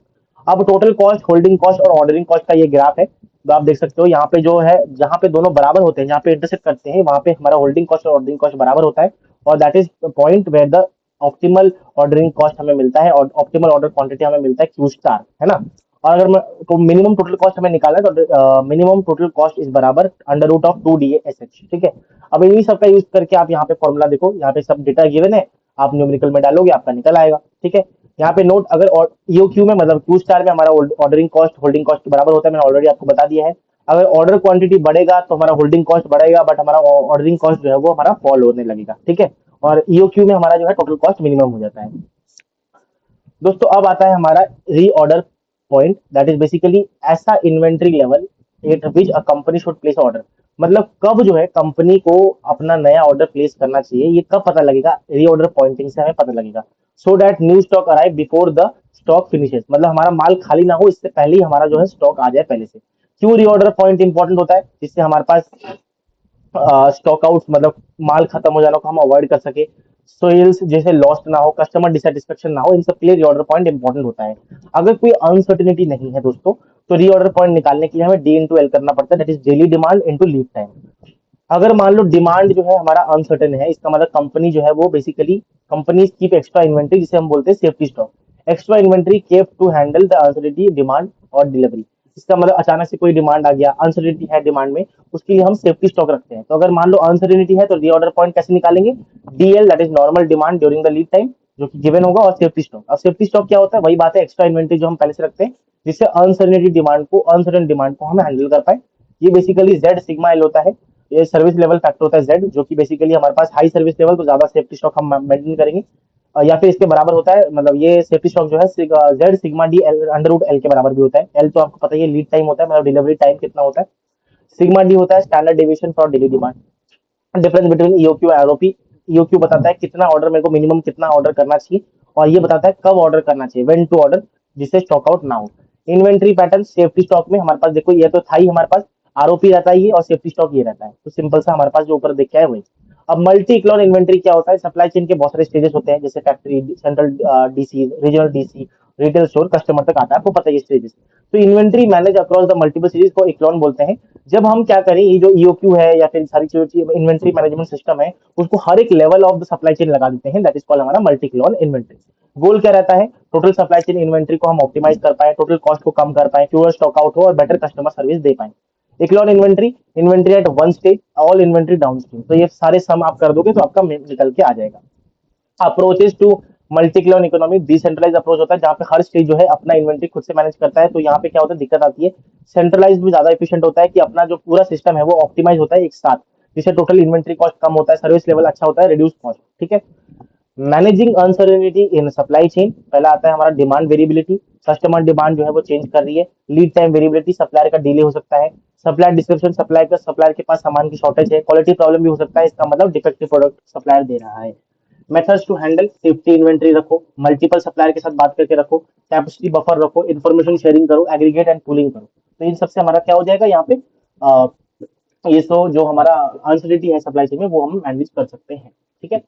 अब टोटल कॉस्ट, होल्डिंग कॉस्ट और ऑर्डरिंग कॉस्ट का ये ग्राफ है। तो आप देख सकते हो यहाँ पे जो है, जहाँ पे दोनों बराबर होते हैं, जहाँ पे इंटरसेक्ट करते हैं वहां पे हमारा होल्डिंग कॉस्ट और ऑर्डरिंग कॉस्ट बराबर होता है। और that is the point where the optimal ordering cost हमें मिलता है और ऑप्टिमल ऑर्डर क्वांटिटी हमें मिलता है क्यू स्टार, है ना। और अगर तो मिनिमम टोटल कॉस्ट हमें निकालना है तो मिनिमम टोटल कॉस्ट इज बराबर अंडर रूट ऑफ 2DASH। ठीक है। अब इन्हीं सब का यूज करके आप यहाँ पे फॉर्मूला देखो, यहाँ पे सब डेटा गिवन है, आप न्यूमेरिकल में डालोगे आपका निकल आएगा। ठीक है। यहाँ पे नोट, अगर ईओ क्यू में मतलब क्यू स्टार में हमारा ऑर्डरिंग कॉस्ट होल्डिंग कॉस्ट के बराबर होता है, मैंने ऑलरेडी आपको बता दिया है। अगर ऑर्डर क्वांटिटी बढ़ेगा तो हमारा होल्डिंग कॉस्ट बढ़ेगा, बट हमारा ऑर्डरिंग कॉस्ट जो है वो हमारा फॉल होने लगेगा। ठीक है। और ईओ क्यू में हमारा जो है टोटल कॉस्ट मिनिमम हो जाता है। दोस्तों अब आता है हमारा reorder point, that is basically ऐसा inventory level at which a company should place order. मतलब कब जो है कंपनी को अपना नया ऑर्डर प्लेस करना चाहिए, ये कब पता लगेगा? रीऑर्डर पॉइंटिंग से हमें पता लगेगा। So that new stock arrive before the stock finishes, मतलब हमारा माल खाली ना हो इससे पहले ही हमारा जो है स्टॉक आ जाए पहले से। क्यों रीऑर्डर पॉइंट इंपॉर्टेंट होता है? जिससे हमारे पास स्टॉक आउट मतलब माल खत्म हो जाना को हम अवॉइड कर सके, सेल्स जैसे लॉस्ट ना हो, कस्टमर डिससेटिस्फेक्शन ना हो, इन सब के लिए रीऑर्डर पॉइंट इंपॉर्टेंट होता है। अगर कोई अनसर्टिनिटी नहीं है दोस्तों, तो रीऑर्डर पॉइंट निकालने के लिए हमें डी इंटू एल करना पड़ता है, that is daily demand into lead time. अगर मान लो डिमांड जो है हमारा अनसर्टेन है, इसका मतलब कंपनी जो है वो basically company keep extra inventory, जिसे हम बोलते हैं safety stock. Extra inventory kept to handle the uncertainty demand और डिलीवरी। इसका मतलब अचानक से कोई डिमांड आ गया, अनसर्टेनिटी है डिमांड में, उसके लिए हम सेफ्टी स्टॉक रखते हैं। तो अगर मान लो अनसर्टेनिटी है तो रीऑर्डर पॉइंट कैसे निकालेंगे? DL that is normal demand during the lead time, जो कि गिवन होगा, और सेफ्टी स्टॉक। अब सेफ्टी स्टॉक क्या होता है? वही बात है, एक्स्ट्रा इन्वेंट्री जो हम पहले से रखते हैं, जिससे अनसर्टेन डिमांड को हम हैंडल कर पाए। ये बेसिकली जेड सिग्मा एल होता है। ये सर्विस लेवल फैक्टर होता है जेड, जो कि बेसिकली हमारे पास हाई सर्विस लेवल तो ज्यादा सेफ्टी स्टॉक हम मेंटेन करेंगे, या फिर इसके बराबर होता है। मतलब ये सेफ्टी स्टॉक जो है Z sigma D L under root L के बराबर भी होता है। एल तो आपको पता ही है लीड टाइम होता है, मतलब डिलीवरी टाइम कितना होता है। सिग्मा डी होता है standard deviation for daily demand. Difference between EOQ और आरओपी, ईओक्यू बताता है कितना ऑर्डर मेरे को मिनिमम कितना ऑर्डर करना चाहिए, और ये बताता है कब ऑर्डर करना चाहिए, व्हेन टू ऑर्डर, जिससे स्टॉक आउट ना हो। इन्वेंट्री पैटर्न सेफ्टी स्टॉक में हमारे पास देखो, ये तो था ही हमारे पास, आरओपी रहता है ये, और सेफ्टी स्टॉक ये रहता है। तो सिंपल सा हमारे पास जो ऊपर देख के है वही। अब मल्टी इक्लॉन इन्वेंट्री क्या होता है? सप्लाई चेन के बहुत सारे स्टेजेस होते हैं, जैसे factory, central DC, regional DC, retail store, customer तक आता है, आपको पता है ये स्टेजेस। तो inventory manage across the multiple series को इक्लॉन बोलते हैं। जब हम क्या करें, ये जो ईओक्यू है या फिर सारी चीजें इन्वेंट्री मैनेजमेंट सिस्टम है, उसको हर एक level of the supply chain लगा देते हैं, दैट इज कॉल्ड हमारा मल्टी इक्लॉन इन्वेंट्री। गोल क्या रहता है? टोटल सप्लाई चेन इन्वेंट्री को हम ऑप्टिमाइज कर पाए, टोटल कॉस्ट को कम कर पाए, फ्यूअर स्टॉक आउट हो और बेटर कस्टमर सर्विस दे पाए। Echelon inventory, inventory at one stage, all inventory downstream. तो ये सारे सम आप कर दोगे तो आपका निकल के आ जाएगा। Approaches to multi clone economy, decentralize approach होता है, जहाँ पे हर स्टेज जो है अपना इन्वेंट्री खुद से मैनेज करता है। तो यहाँ पे क्या होता है, दिक्कत आती है। सेंट्रलाइज भी ज्यादा एफिशिएंट होता है कि अपना जो पूरा सिस्टम है वो ऑप्टिमाइज होता है एक साथ, जिससे टोटल इन्वेंट्री कॉस्ट कम होता है, सर्विस लेवल अच्छा होता है, रिड्यूस कॉस्ट। ठीक है। Managing uncertainty in supply chain, पहला आता है हमारा डिमांड वेरिएबिलिटी, कस्टमर डिमांड जो है वो चेंज कर रही है। लीड टाइम वेरिएबिलिटी, सप्लायर का डिले हो सकता है। सप्लायर डिस्क्रिप्शन, सप्लायर के पास सामान की शॉर्टेज है। क्वालिटी प्रॉब्लम भी हो सकता है, इसका मतलब डिफेक्टिव प्रोडक्ट सप्लायर दे रहा है। Methods to handle, safety inventory रखो, मल्टीपल सप्लायर के साथ बात करके रखो, कैपेसिटी बफर रखो, इन्फॉर्मेशन शेयरिंग करो, एग्रीगेट एंड पूलिंग करो। तो इन सबसे हमारा क्या हो जाएगा यहाँ पे, अ, ये तो जो हमारा अनसर्टेनिटी है सप्लाई चेन में वो हम मैनेज कर सकते हैं। ठीक है।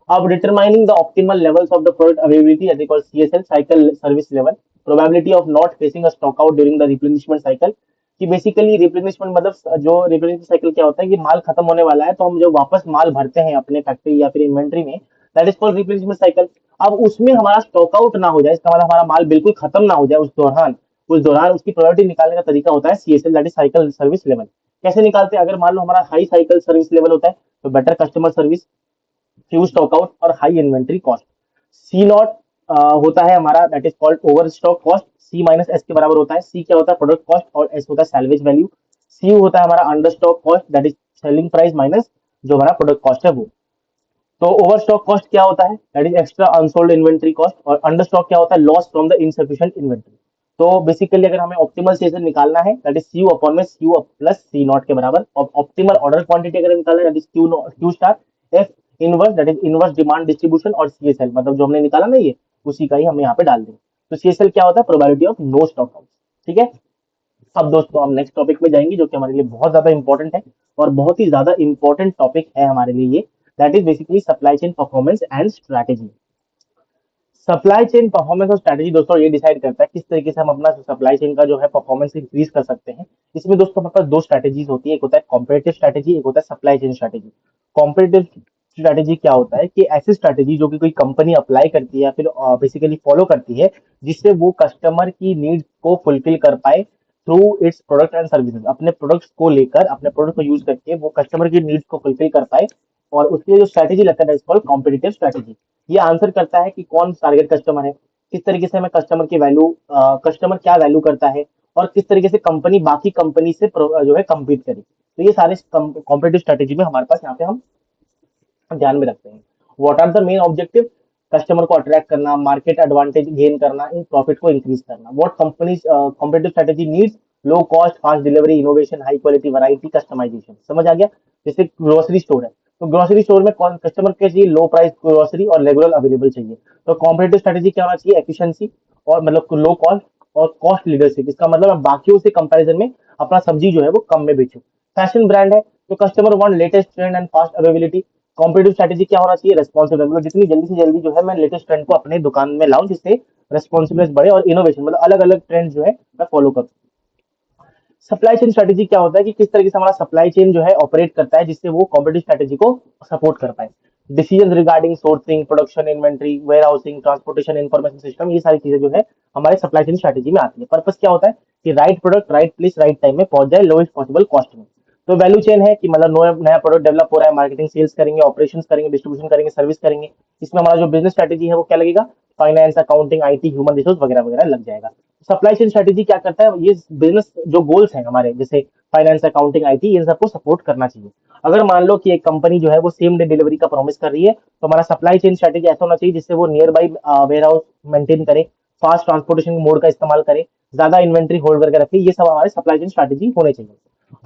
अब determining the optimal levels of the product availability, that is called CSL, cycle service level, probability of not facing a stock out during the replenishment cycle. कि बेसिकली रिप्लेनिशमेंट मतलब जो रिप्लेनिशमेंट साइकिल क्या होता है कि माल खत्म होने वाला है, तो हम जो वापस माल भरते हैं अपने फैक्ट्री या फिर इन्वेंट्री में, that is called replenishment cycle. अब उसमें हमारा स्टॉक आउट ना हो जाए, इसका मतलब हमारा माल बिल्कुल खत्म ना हो जाए उस दौरान उसकी प्रायोरिटी निकालने का तरीका होता है CSL, that is cycle service level. कैसे निकालते हैं? अगर मान लो हमारा हाई साइकिल सर्विस लेवल होता है, तो better customer service, few stock out और high inventory cost. C not होता है हमारा, that is called over stock cost, C minus S के बराबर होता है। सी क्या होता है? प्रोडक्ट कॉस्ट, और एस होता है सैलवेज वैल्यू। सी होता है हमारा under stock cost, that is selling price minus जो हमारा प्रोडक्ट कॉस्ट है वो। तो ओवर स्टॉक कॉस्ट क्या होता है? That is extra unsold inventory cost. और अंडर स्टॉक क्या होता है? Loss from the insufficient inventory. तो बेसिकली अगर हमें ऑप्टिमल सीजन निकालना है, दैट इज सी अपॉन में सी प्लस सी नॉट के बराबर। और ऑप्टिमल ऑर्डर क्वांटिटी अगर निकालना है, that is Q star F inverse, that is inverse demand distribution, और सीएसएल मतलब जो हमने निकाला ना ये, उसी का ही हम यहाँ पे डाल देंगे। तो सीएसएल क्या होता है? Probability of no stock out. ठीक है। अब दोस्तों हम नेक्स्ट टॉपिक में जाएंगे, जो कि हमारे लिए बहुत ज्यादा इंपॉर्टेंट है, और बहुत ही ज्यादा इंपॉर्टेंट टॉपिक है हमारे लिए ये, that is basically supply chain performance and strategy. Supply chain performance और स्ट्रैटेजी दोस्तों ये डिसाइड करता है किस तरीके से हम अपना सप्लाई चेन का जो है परफॉर्मेंस इंक्रीज कर सकते हैं। इसमें दोस्तों हमारे पास दो स्ट्रैटेजीज होती है, एक होता है कॉम्पिटिटिव स्ट्रैटेजी, एक होता है supply chain strategy. Competitive strategy क्या होता है कि ऐसी स्ट्रैटेजी जो कि कोई कंपनी अप्लाई करती है या फिर बेसिकली फॉलो करती है, जिससे वो कस्टमर की नीड्स को फुलफिल कर पाए through it's product and services. अपने प्रोडक्ट्स को लेकर, अपने प्रोडक्ट को यूज करके वो कस्टमर की नीड्स को फुलफिल कर पाए, और उसके लिए जो स्ट्रैटेजी लगता है इसको कॉम्पिटिटिव स्ट्रैटेजी। ये आंसर करता है कि कौन टारगेट कस्टमर है, किस तरीके से हमें कस्टमर की वैल्यू, कस्टमर क्या वैल्यू करता है, और किस तरीके से कंपनी बाकी कंपनी से जो है कम्पीट करे। तो ये सारे कॉम्पिटिटिव स्ट्रैटेजी में हमारे पास यहाँ पे हम ध्यान में रखते हैं। What are the main objective? Customer को अट्रैक्ट करना, मार्केट एडवांटेज गेन करना, इन प्रॉफिट को इंक्रीज करना। What companies competitive strategy needs? Low cost, fast delivery, innovation, high quality, variety, customization. समझ आ गया? जैसे ग्रोसरी स्टोर है, तो ग्रोसरी स्टोर में कौन कस्टमर के चाहिए? लो प्राइस ग्रोसरी और रेगुलर अवेलेबल चाहिए। तो कॉम्पिटिटिव स्ट्रेटेजी क्या होना चाहिए? एफिशिएंसी और मतलब लो कॉस्ट और कॉस्ट लीडरशिप, इसका मतलब मैं बाकियों से कंपैरिजन में अपना सब्जी जो है वो कम में बेचूं। फैशन ब्रांड है तो customer want latest trend and fast availability. Competitive strategy क्या होना चाहिए, रेस्पॉन्सिबल, मतलब जितनी जल्दी से जल्दी जो है मैं लेटेस्ट ट्रेंड को अपने दुकान में लाऊं, जिससे रेस्पॉन्सिबल बढ़े और इनोवेशन मतलब अलग अलग ट्रेंड जो है मैं फॉलो करूं। सप्लाई चेन स्ट्रेटेजी क्या होता है कि किस तरीके से हमारा सप्लाई चेन जो है ऑपरेट करता है जिससे वो कॉम्पिटिटिव स्ट्रेटेजी को सपोर्ट कर पाए। Decision regarding sourcing, production, inventory, warehousing, transportation, information system, ये सारी चीजें जो है हमारे सप्लाई चेन स्ट्रेटेजी में आती है। पर्पस क्या होता है कि right product right place right time में पहुंच जाए लोएस्ट पॉसिबल कॉस्ट में। तो वैल्यू चेन है कि मतलब नया प्रोडक्ट डेवलप हो रहा है, मार्केटिंग सेल्स करेंगे, ऑपरेशंस करेंगे, डिस्ट्रीब्यूशन करेंगे, सर्विस करेंगे। इसमें हमारा जो बिजनेस स्ट्रेटेजी है वो क्या लगेगा, finance, accounting, IT, human resource वगैरह वगैरह लग जाएगा। सप्लाई चेन स्ट्रेटेजी क्या करता है, ये बिजनेस जो गोल्स हैं हमारे, जैसे फाइनेंस, अकाउंटिंग, आईटी, इन सबको सपोर्ट करना चाहिए। अगर मान लो कि एक कंपनी जो है वो सेम डे डिलीवरी का प्रॉमिस कर रही है, तो हमारा सप्लाई चेन स्ट्रेटेजी ऐसा होना चाहिए जिससे वो nearby warehouse maintain करे, फास्ट ट्रांसपोर्टेशन मोड का इस्तेमाल करे, ज्यादा इन्वेंट्री होल्ड करके रखे। ये सब हमारे सप्लाई चेन स्ट्रेटेजी होने चाहिए।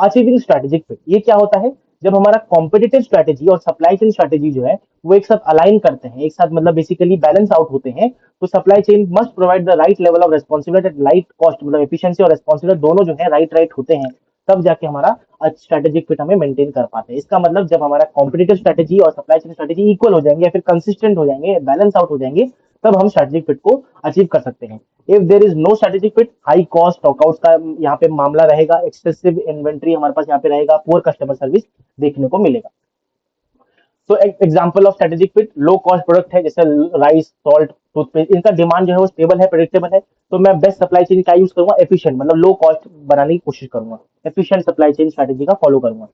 अचीविंग स्ट्रेटेजिक फिट, ये क्या होता है, जब हमारा कॉम्पिटिटिव स्ट्रेटेजी और सप्लाई चेन स्ट्रेटेजी जो है वो एक साथ अलाइन करते हैं, एक साथ मतलब बेसिकली बैलेंस आउट होते हैं, तो supply chain must provide the right level of responsibility at right cost, मतलब एफिशिएंसी और रेस्पॉन्सिबिलिटी दोनों जो है राइट राइट होते हैं, तब जाके हमारा स्ट्रेटेजिक फिट हमें मेंटेन कर पाते हैं। इसका मतलब जब हमारा कॉम्पिटिटिव स्ट्रेटेजी और सप्लाई चेन स्ट्रेटेजी इक्वल हो जाएंगे या फिर कंसिस्टेंट हो जाएंगे, बैलेंस आउट हो जाएंगे, तब हम स्ट्रेटेजिक फिट को अचीव कर सकते हैं। If there is no strategic fit, high cost stockout का यहाँ पे मामला रहेगा, एक्सेसिव इन्वेंट्री हमारे पास यहाँ पे रहेगा, पुअर कस्टमर सर्विस देखने को मिलेगा। तो एक example of strategic fit, low cost product है जैसे राइस, सॉल्ट, टूथपेस्ट, इनका डिमांड जो है वो स्टेबल है, प्रेडिक्टेबल है, तो मैं बेस्ट सप्लाई चेन का यूज करूंगा, एफिशिएंट मतलब लो कॉस्ट बनाने की कोशिश करूंगा, एफिशिएंट सप्लाई चेन स्ट्रेटेजी का फॉलो करूंगा।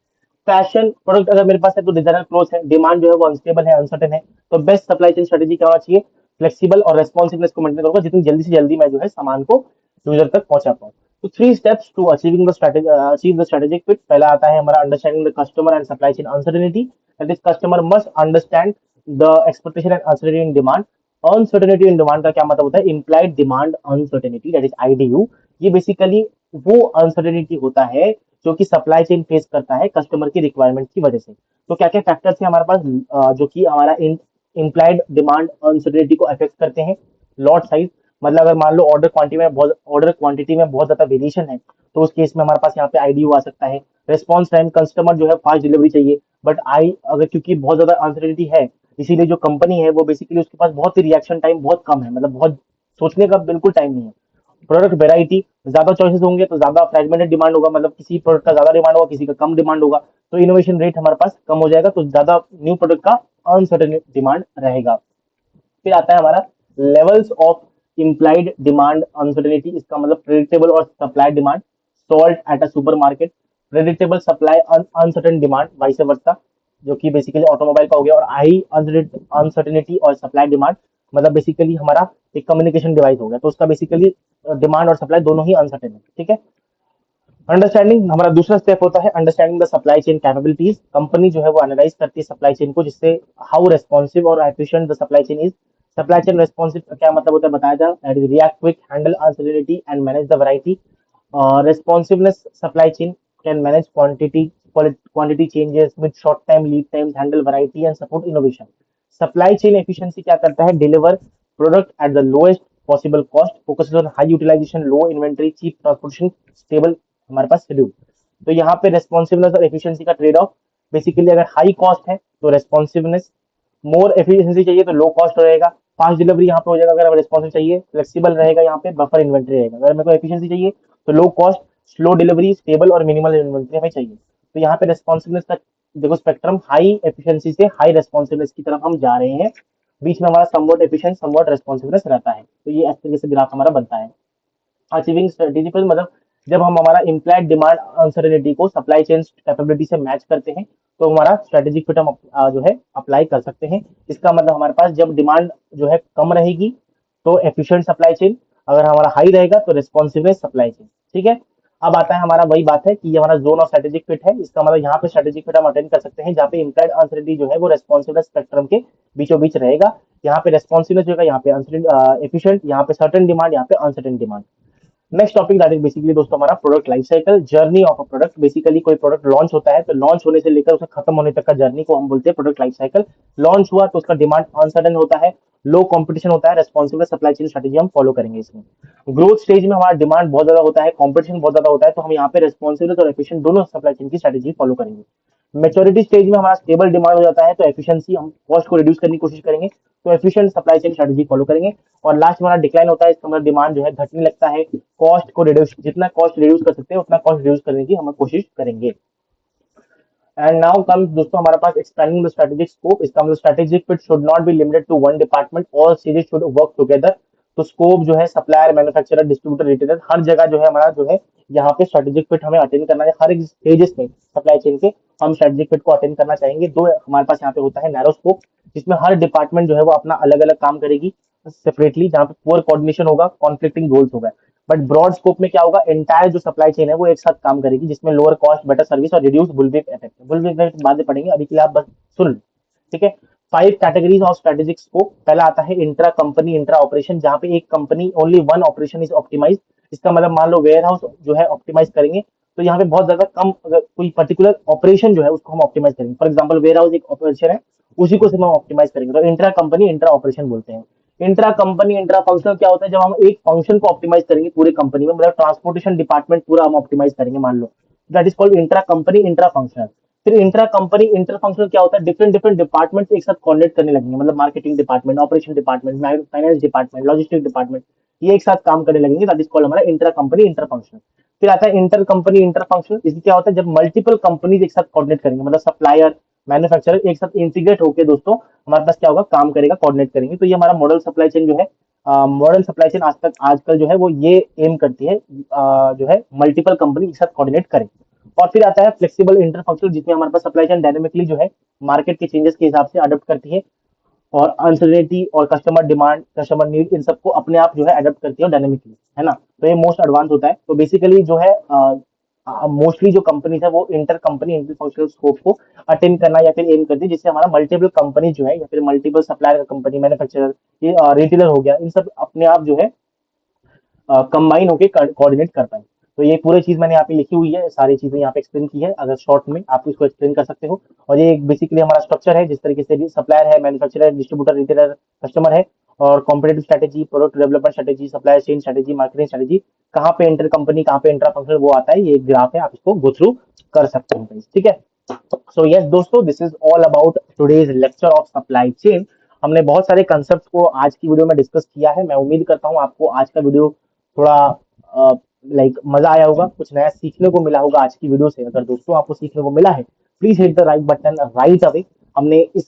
फैशन प्रोडक्ट अगर मेरे पास है तो डिजाइनर क्लोथ है, डिमांड जो है वो अनस्टेबल है, अनसर्टेन है, तो बेस्ट सप्लाई चेन स्ट्रेटेजी क्या होना चाहिए, फ्लेक्सिबल और रेस्पॉन्सिवनेस को मेंटेन करूंगा, जितनी जल्दी से जल्दी मैं जो है सामान को यूजर तक पहुंचा पाऊँ। तो 3 steps to achieving the strategy, achieve the strategic fit. पहला आता है हमारा understanding the customer and supply chain uncertainty, that is customer must understand the expectation and uncertainty in demand. Uncertainty in demand का क्या मतलब होता है, implied demand uncertainty, that is IDU. ये बेसिकली वो अनसर्टेनिटी होता है जो कि सप्लाई चेन फेस करता है कस्टमर की रिक्वायरमेंट की वजह से। तो क्या क्या फैक्टर्स है हमारे पास जो कि हमारा इम्प्लाइड डिमांड अनसर्टेनिटी को अफेक्ट करते हैं। लॉट साइज, मतलब अगर मान लो ऑर्डर क्वांटिटी में बहुत ज्यादा वेरिएशन है, तो उस केस में हमारे पास यहाँ पे आईडीयू आ सकता है। रिस्पॉन्स टाइम, कस्टमर जो है फास्ट डिलीवरी चाहिए, बट आई अगर क्योंकि बहुत ज्यादा अनसर्टेनिटी है, इसीलिए जो कंपनी है वो बेसिकली उसके पास बहुत ही रिएक्शन टाइम बहुत कम है, मतलब बहुत सोचने का बिल्कुल टाइम नहीं है। प्रोडक्ट वेराइटी, ज्यादा चॉइसेस होंगे तो ज्यादा फ्रेगमेंटेड डिमांड होगा, मतलब किसी प्रोडक्ट का ज्यादा डिमांड होगा, किसी का कम डिमांड होगा, तो इनोवेशन रेट हमारे पास कम हो जाएगा, तो ज्यादा न्यू प्रोडक्ट का अनसर्टेन डिमांड रहेगा। फिर आता है हमारा levels of implied demand uncertainty, इसका मतलब प्रेडिक्टेबल और supply demand, salt at a supermarket, predictable supply uncertain demand vice versa, जो कि बेसिकली ऑटोमोबाइल का हो गया, और हाई अनसर्टेनिटी और सप्लाई डिमांड मतलब बेसिकली हमारा एक कम्युनिकेशन डिवाइस हो गया, तो उसका बेसिकली डिमांड और सप्लाई दोनों ही अनसर्टेन है, ठीक है। अंडरस्टैंडिंग हमारा दूसरा स्टेप होता है, understanding the supply chain capabilities. Company जो है वो एनालाइज करती है सप्लाई चेन को, जिससे हाउ रेस्पॉन्सिव और efficient the supply chain is. Supply chain responsive का क्या मतलब होता है बताया था, that is react quick, handle uncertainty and manage the variety. Responsiveness supply chain can manage quantity changes with short time lead times, handle variety and support innovation. Supply chain efficiency क्या करता है, deliver product at the lowest possible cost, focuses on high utilization, low inventory, cheap transportation, stable हमारे पास schedule. तो यहाँ पे responsiveness और efficiency का trade off, basically अगर हाई कॉस्ट है तो रेस्पॉन्सिवनेस, मोर एफिशिएंसी चाहिए तो लो कॉस्ट रहेगा, फास्ट डिलीवरी यहाँ पे हो जाएगा। अगर रेस्पॉन्सिव चाहिए फ्लेक्सिबल रहेगा, यहाँ पे बफर इन्वेंट्री रहेगा। अगर मेरे को एफिशिएंसी चाहिए तो low cost, slow delivery, stable और मिनिमल इन्वेंट्री हमें चाहिए। तो यहाँ पे रेस्पॉन्सिवनेस का देखो स्पेक्ट्रम, हाई एफिशिएंसी से हाई रेस्पॉन्सिवनेस की तरफ हम जा रहे हैं, बीच में हमारा समवॉट एफिशिएंट समवॉट रेस्पॉन्सिवनेस रहता है। तो ये इस तरीके से ग्राफ हमारा बनता है। अचीविंग स्ट्रेटेजी पर मतलब जब हम हमारा इम्प्लाइड डिमांड अनसर्टेनिटी को सप्लाई चेन कैपेबिलिटी से मैच करते हैं, तो हमारा स्ट्रेटेजिक फिट हम जो है अप्लाई कर सकते हैं। इसका मतलब हमारे पास जब डिमांड जो है कम रहेगी तो एफिशिएंट सप्लाई चेन, अगर हमारा हाई रहेगा तो रेस्पॉन्सिवनेस सप्लाई चेन, ठीक है। अब आता है हमारा वही बात है कि ये हमारा जोन ऑफ स्ट्रेटेजिक फिट है, इसका मतलब यहाँ पे स्ट्रेटेजिक फिट हम अटेंड कर सकते हैं जहाँ पे इम्प्लाइड अनसर्टेनिटी जो है वो रेस्पॉन्सिवनेस स्पेक्ट्रम के बीचों बीच रहेगा। यहाँ पे रेस्पॉन्सिवनेस जो है यहाँ पे एफिशिएंट, यहाँ पे सर्टेन डिमांड, यहाँ पे uncertain demand. Next topic that is basically दोस्तों हमारा product life cycle, journey of a product. Basically कोई प्रोडक्ट लॉन्च होता है तो लॉन्च होने से लेकर उसे खत्म होने तक का जर्नी को हम बोलते हैं प्रोडक्ट लाइफ साइकिल। लॉन्च हुआ तो उसका डिमांड अनसर्टेन होता है, लो कंपटीशन होता है, रेस्पॉन्सिबल सप्लाई चेन स्ट्रेटेजी हम फॉलो करेंगे इसमें। ग्रोथ स्टेज में हमारा डिमांड बहुत ज्यादा होता है, कंपटीशन बहुत ज्यादा होता है, तो हम यहाँ पे रेस्पॉन्सिबल और एफिशिएंट दोनों सप्लाई चेन की स्ट्रेटेजी फॉलो करेंगे। मेच्योरिटी स्टेज में हमारा स्टेबल डिमांड हो जाता है तो एफिशिएंसी, हम कॉस्ट को रिड्यूस करने की कोशिश करेंगे, तो efficient supply chain strategy follow करेंगे। और लास्ट में हमारा डिक्लाइन होता है, इसका मतलब डिमांड जो है घटने लगता है, कॉस्ट को रिड्यूस, जितना कॉस्ट रिड्यूस कर सकते हैं उतना कॉस्ट रिड्यूस करने की हम कोशिश करेंगे। एंड नाउ कम्स दोस्तों हमारे पास एक्सपेंडिंग द स्ट्रेटेजिक स्कोप। इसका मतलब strategic fit should not be limited to one department, all stages should work together. तो स्कोप जो है सप्लायर, मैन्युफैक्चरर, डिस्ट्रीब्यूटर, रिटेलर, हर जगह जो है हमारा जो है यहाँ पे स्ट्रेटेजिक फिट हमें अटेंड करना है। हर एक स्टेजेस में सप्लाई चेन के हम स्ट्रेटेजिक फिट को अटेंड करना चाहेंगे। दो हमारे पास यहाँ पे होता है नैरो स्कोप, जिसमें हर डिपार्टमेंट जो है वो अपना अलग अलग काम करेगी सेपरेटली, जहाँ पे पुअर कोऑर्डिनेशन होगा, कॉन्फ्लिक्टिंग गोल्स होगा। बट ब्रॉड स्कोप में क्या होगा, एंटायर जो सप्लाई चेन है वो एक साथ काम करेगी, जिसमें लोअर कॉस्ट, बेटर सर्विस और रिड्यूस बुलविप इफेक्ट। बुलविप इफेक्ट बाद में पढ़ेंगे, अभी के लिए आप बस सुन लो, ठीक है। 5 कैटेगरीज ऑफ स्ट्रेटेजिक स्कोप। पहला आता है इंट्रा कंपनी इंट्रा ऑपरेशन, जहां पे एक company only one operation is optimize. इसका मतलब मान लो वेयर हाउस जो है ऑप्टिमाइज करेंगे, तो यहाँ पे बहुत ज्यादा कम, अगर कोई पर्टिकुलर ऑपरेशन जो है उसको हम ऑप्टिमाइज करेंगे, फॉर एग्जाम्पल वेयर हाउस एक ऑपरेशन है, उसी को सिर्फ हम ऑप्टिमाइज करेंगे, तो इंट्रा कंपनी इंट्रा ऑपरेशन बोलते हैं। इंट्रा कंपनी इंट्रा फंक्शनल क्या होता है, जब हम एक फंक्शन को ऑप्टिमाइज करेंगे पूरे कंपनी में, मतलब ट्रांसपोर्टेशन डिपार्टमेंट पूरा हम ऑप्टिमाइज करेंगे मान लो, that is called intra company intra functional. फिर इंट्रा कंपनी इंटर फंक्शनल क्या होता है, डिफरेंट डिफरेंट डिपार्टमेंट एक साथ कोऑर्डिनेट करने लगेंगे, मतलब marketing department, operation department, finance department, logistic department, ये एक साथ काम करने लगेंगे, दैट इज कॉल्ड हमारा इंट्रा कंपनी इंटर फंक्शनल। फिर आता है इंटर कंपनी इंटर फंक्शनल, इसमें क्या होता है, जब मल्टीपल कंपनीज एक साथ कोऑर्डिनेट करेंगे, मतलब सप्लायर, मैन्युफैक्चरर एक साथ इंटीग्रेट होकर दोस्तों हमारे पास क्या होगा, काम करेगा, कोऑर्डिनेट करेंगे। तो ये हमारा मॉडल सप्लाई चेन जो है, मॉडर्न सप्लाई चेन आज तक आजकल जो है वो ये एम करती है, जो है मल्टीपल कंपनी एक साथ कोऑर्डिनेट करें। और फिर आता है फ्लेक्सिबल इंटरफंक्शनल, जिसमें हमारे पास सप्लाई चेन डायनेमिकली जो है मार्केट के चेंजेस के हिसाब से अडॉप्ट करती है, और अनसर्टेनिटी और कस्टमर डिमांड, कस्टमर नीड, इन सबको अपने आप जो है अडॉप्ट करती है डायनेमिकली, है ना। तो ये मोस्ट एडवांस होता है। तो बेसिकली जो है मोस्टली जो कंपनीज है वो inter company inter functional scope को अटेंड करना या फिर एम करती है, जिससे हमारा मल्टीपल कंपनी जो है या फिर मल्टीपल सप्लायर का कंपनी, मैन्युफैक्चरर, ये रिटेलर हो गया, इन सब अपने आप जो है कंबाइन होकर कोऑर्डिनेट कर पाए। तो ये पूरी चीज मैंने यहाँ पे लिखी हुई है, सारी चीजें यहाँ पे एक्सप्लेन की है, अगर शॉर्ट में आप इसको एक्सप्लेन कर सकते हो। और ये बेसिकली हमारा स्ट्रक्चर है, जिस तरीके से सप्लायर है, मैन्युफैक्चरर, डिस्ट्रीब्यूटर, रिटेलर, कस्टमर है, और competitive strategy, product development strategy, supply chain strategy, marketing strategy, कहाँ पे इंटर कंपनी कहाँ पे इंट्रा फंक्शनल वो आता है, ये एक ग्राफ है, आप इसको गो थ्रू कर सकते हो, ठीक है। सो यस दोस्तों, this is all about today's lecture of supply chain. हमने बहुत सारे कंसेप्ट को आज की वीडियो में डिस्कस किया है। मैं उम्मीद करता हूँ आपको आज का वीडियो थोड़ा लाइक मजा आया होगा, कुछ नया सीखने को मिला होगा आज की वीडियो से। अगर दोस्तों आपको सीखने को मिला है, please hit the right button right away. हमने इस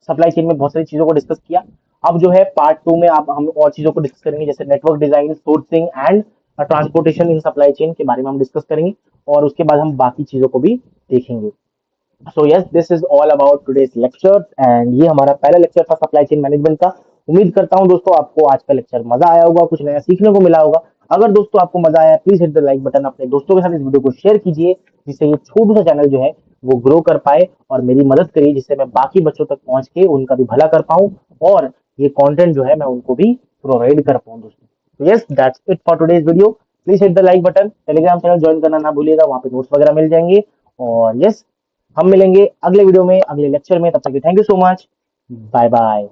सप्लाई चेन में बहुत सारी चीजों को डिस्कस किया। अब जो है पार्ट 2 में आप हम और चीजों को डिस्कस करेंगे, जैसे network design, sourcing and transportation in supply chain के बारे में हम डिस्कस करेंगे, और उसके बाद हम बाकी चीजों को भी देखेंगे। So yes, this is all about today's lecture, and ये हमारा पहला लेक्चर था सप्लाई चेन मैनेजमेंट का। उम्मीद करता हूं दोस्तों आपको आज का लेक्चर मजा आया होगा, कुछ नया सीखने को मिला होगा। अगर दोस्तों आपको मजा आया, please hit the like button, अपने दोस्तों के साथ इस वीडियो को शेयर कीजिए, जिससे ये छोटू सा चैनल जो है वो ग्रो कर पाए, और मेरी मदद करिए, जिससे मैं बाकी बच्चों तक पहुंच के उनका भी भला कर पाऊं, और ये कंटेंट जो है मैं उनको भी प्रोवाइड कर पाऊं दोस्तों। Yes, that's it for today's video. Please hit the like button, Telegram channel join करना ना भूलिएगा, वहां पे नोट्स वगैरह मिल जाएंगे। और यस, हम मिलेंगे अगले वीडियो में, अगले लेक्चर में, तब तक thank you so much, bye bye.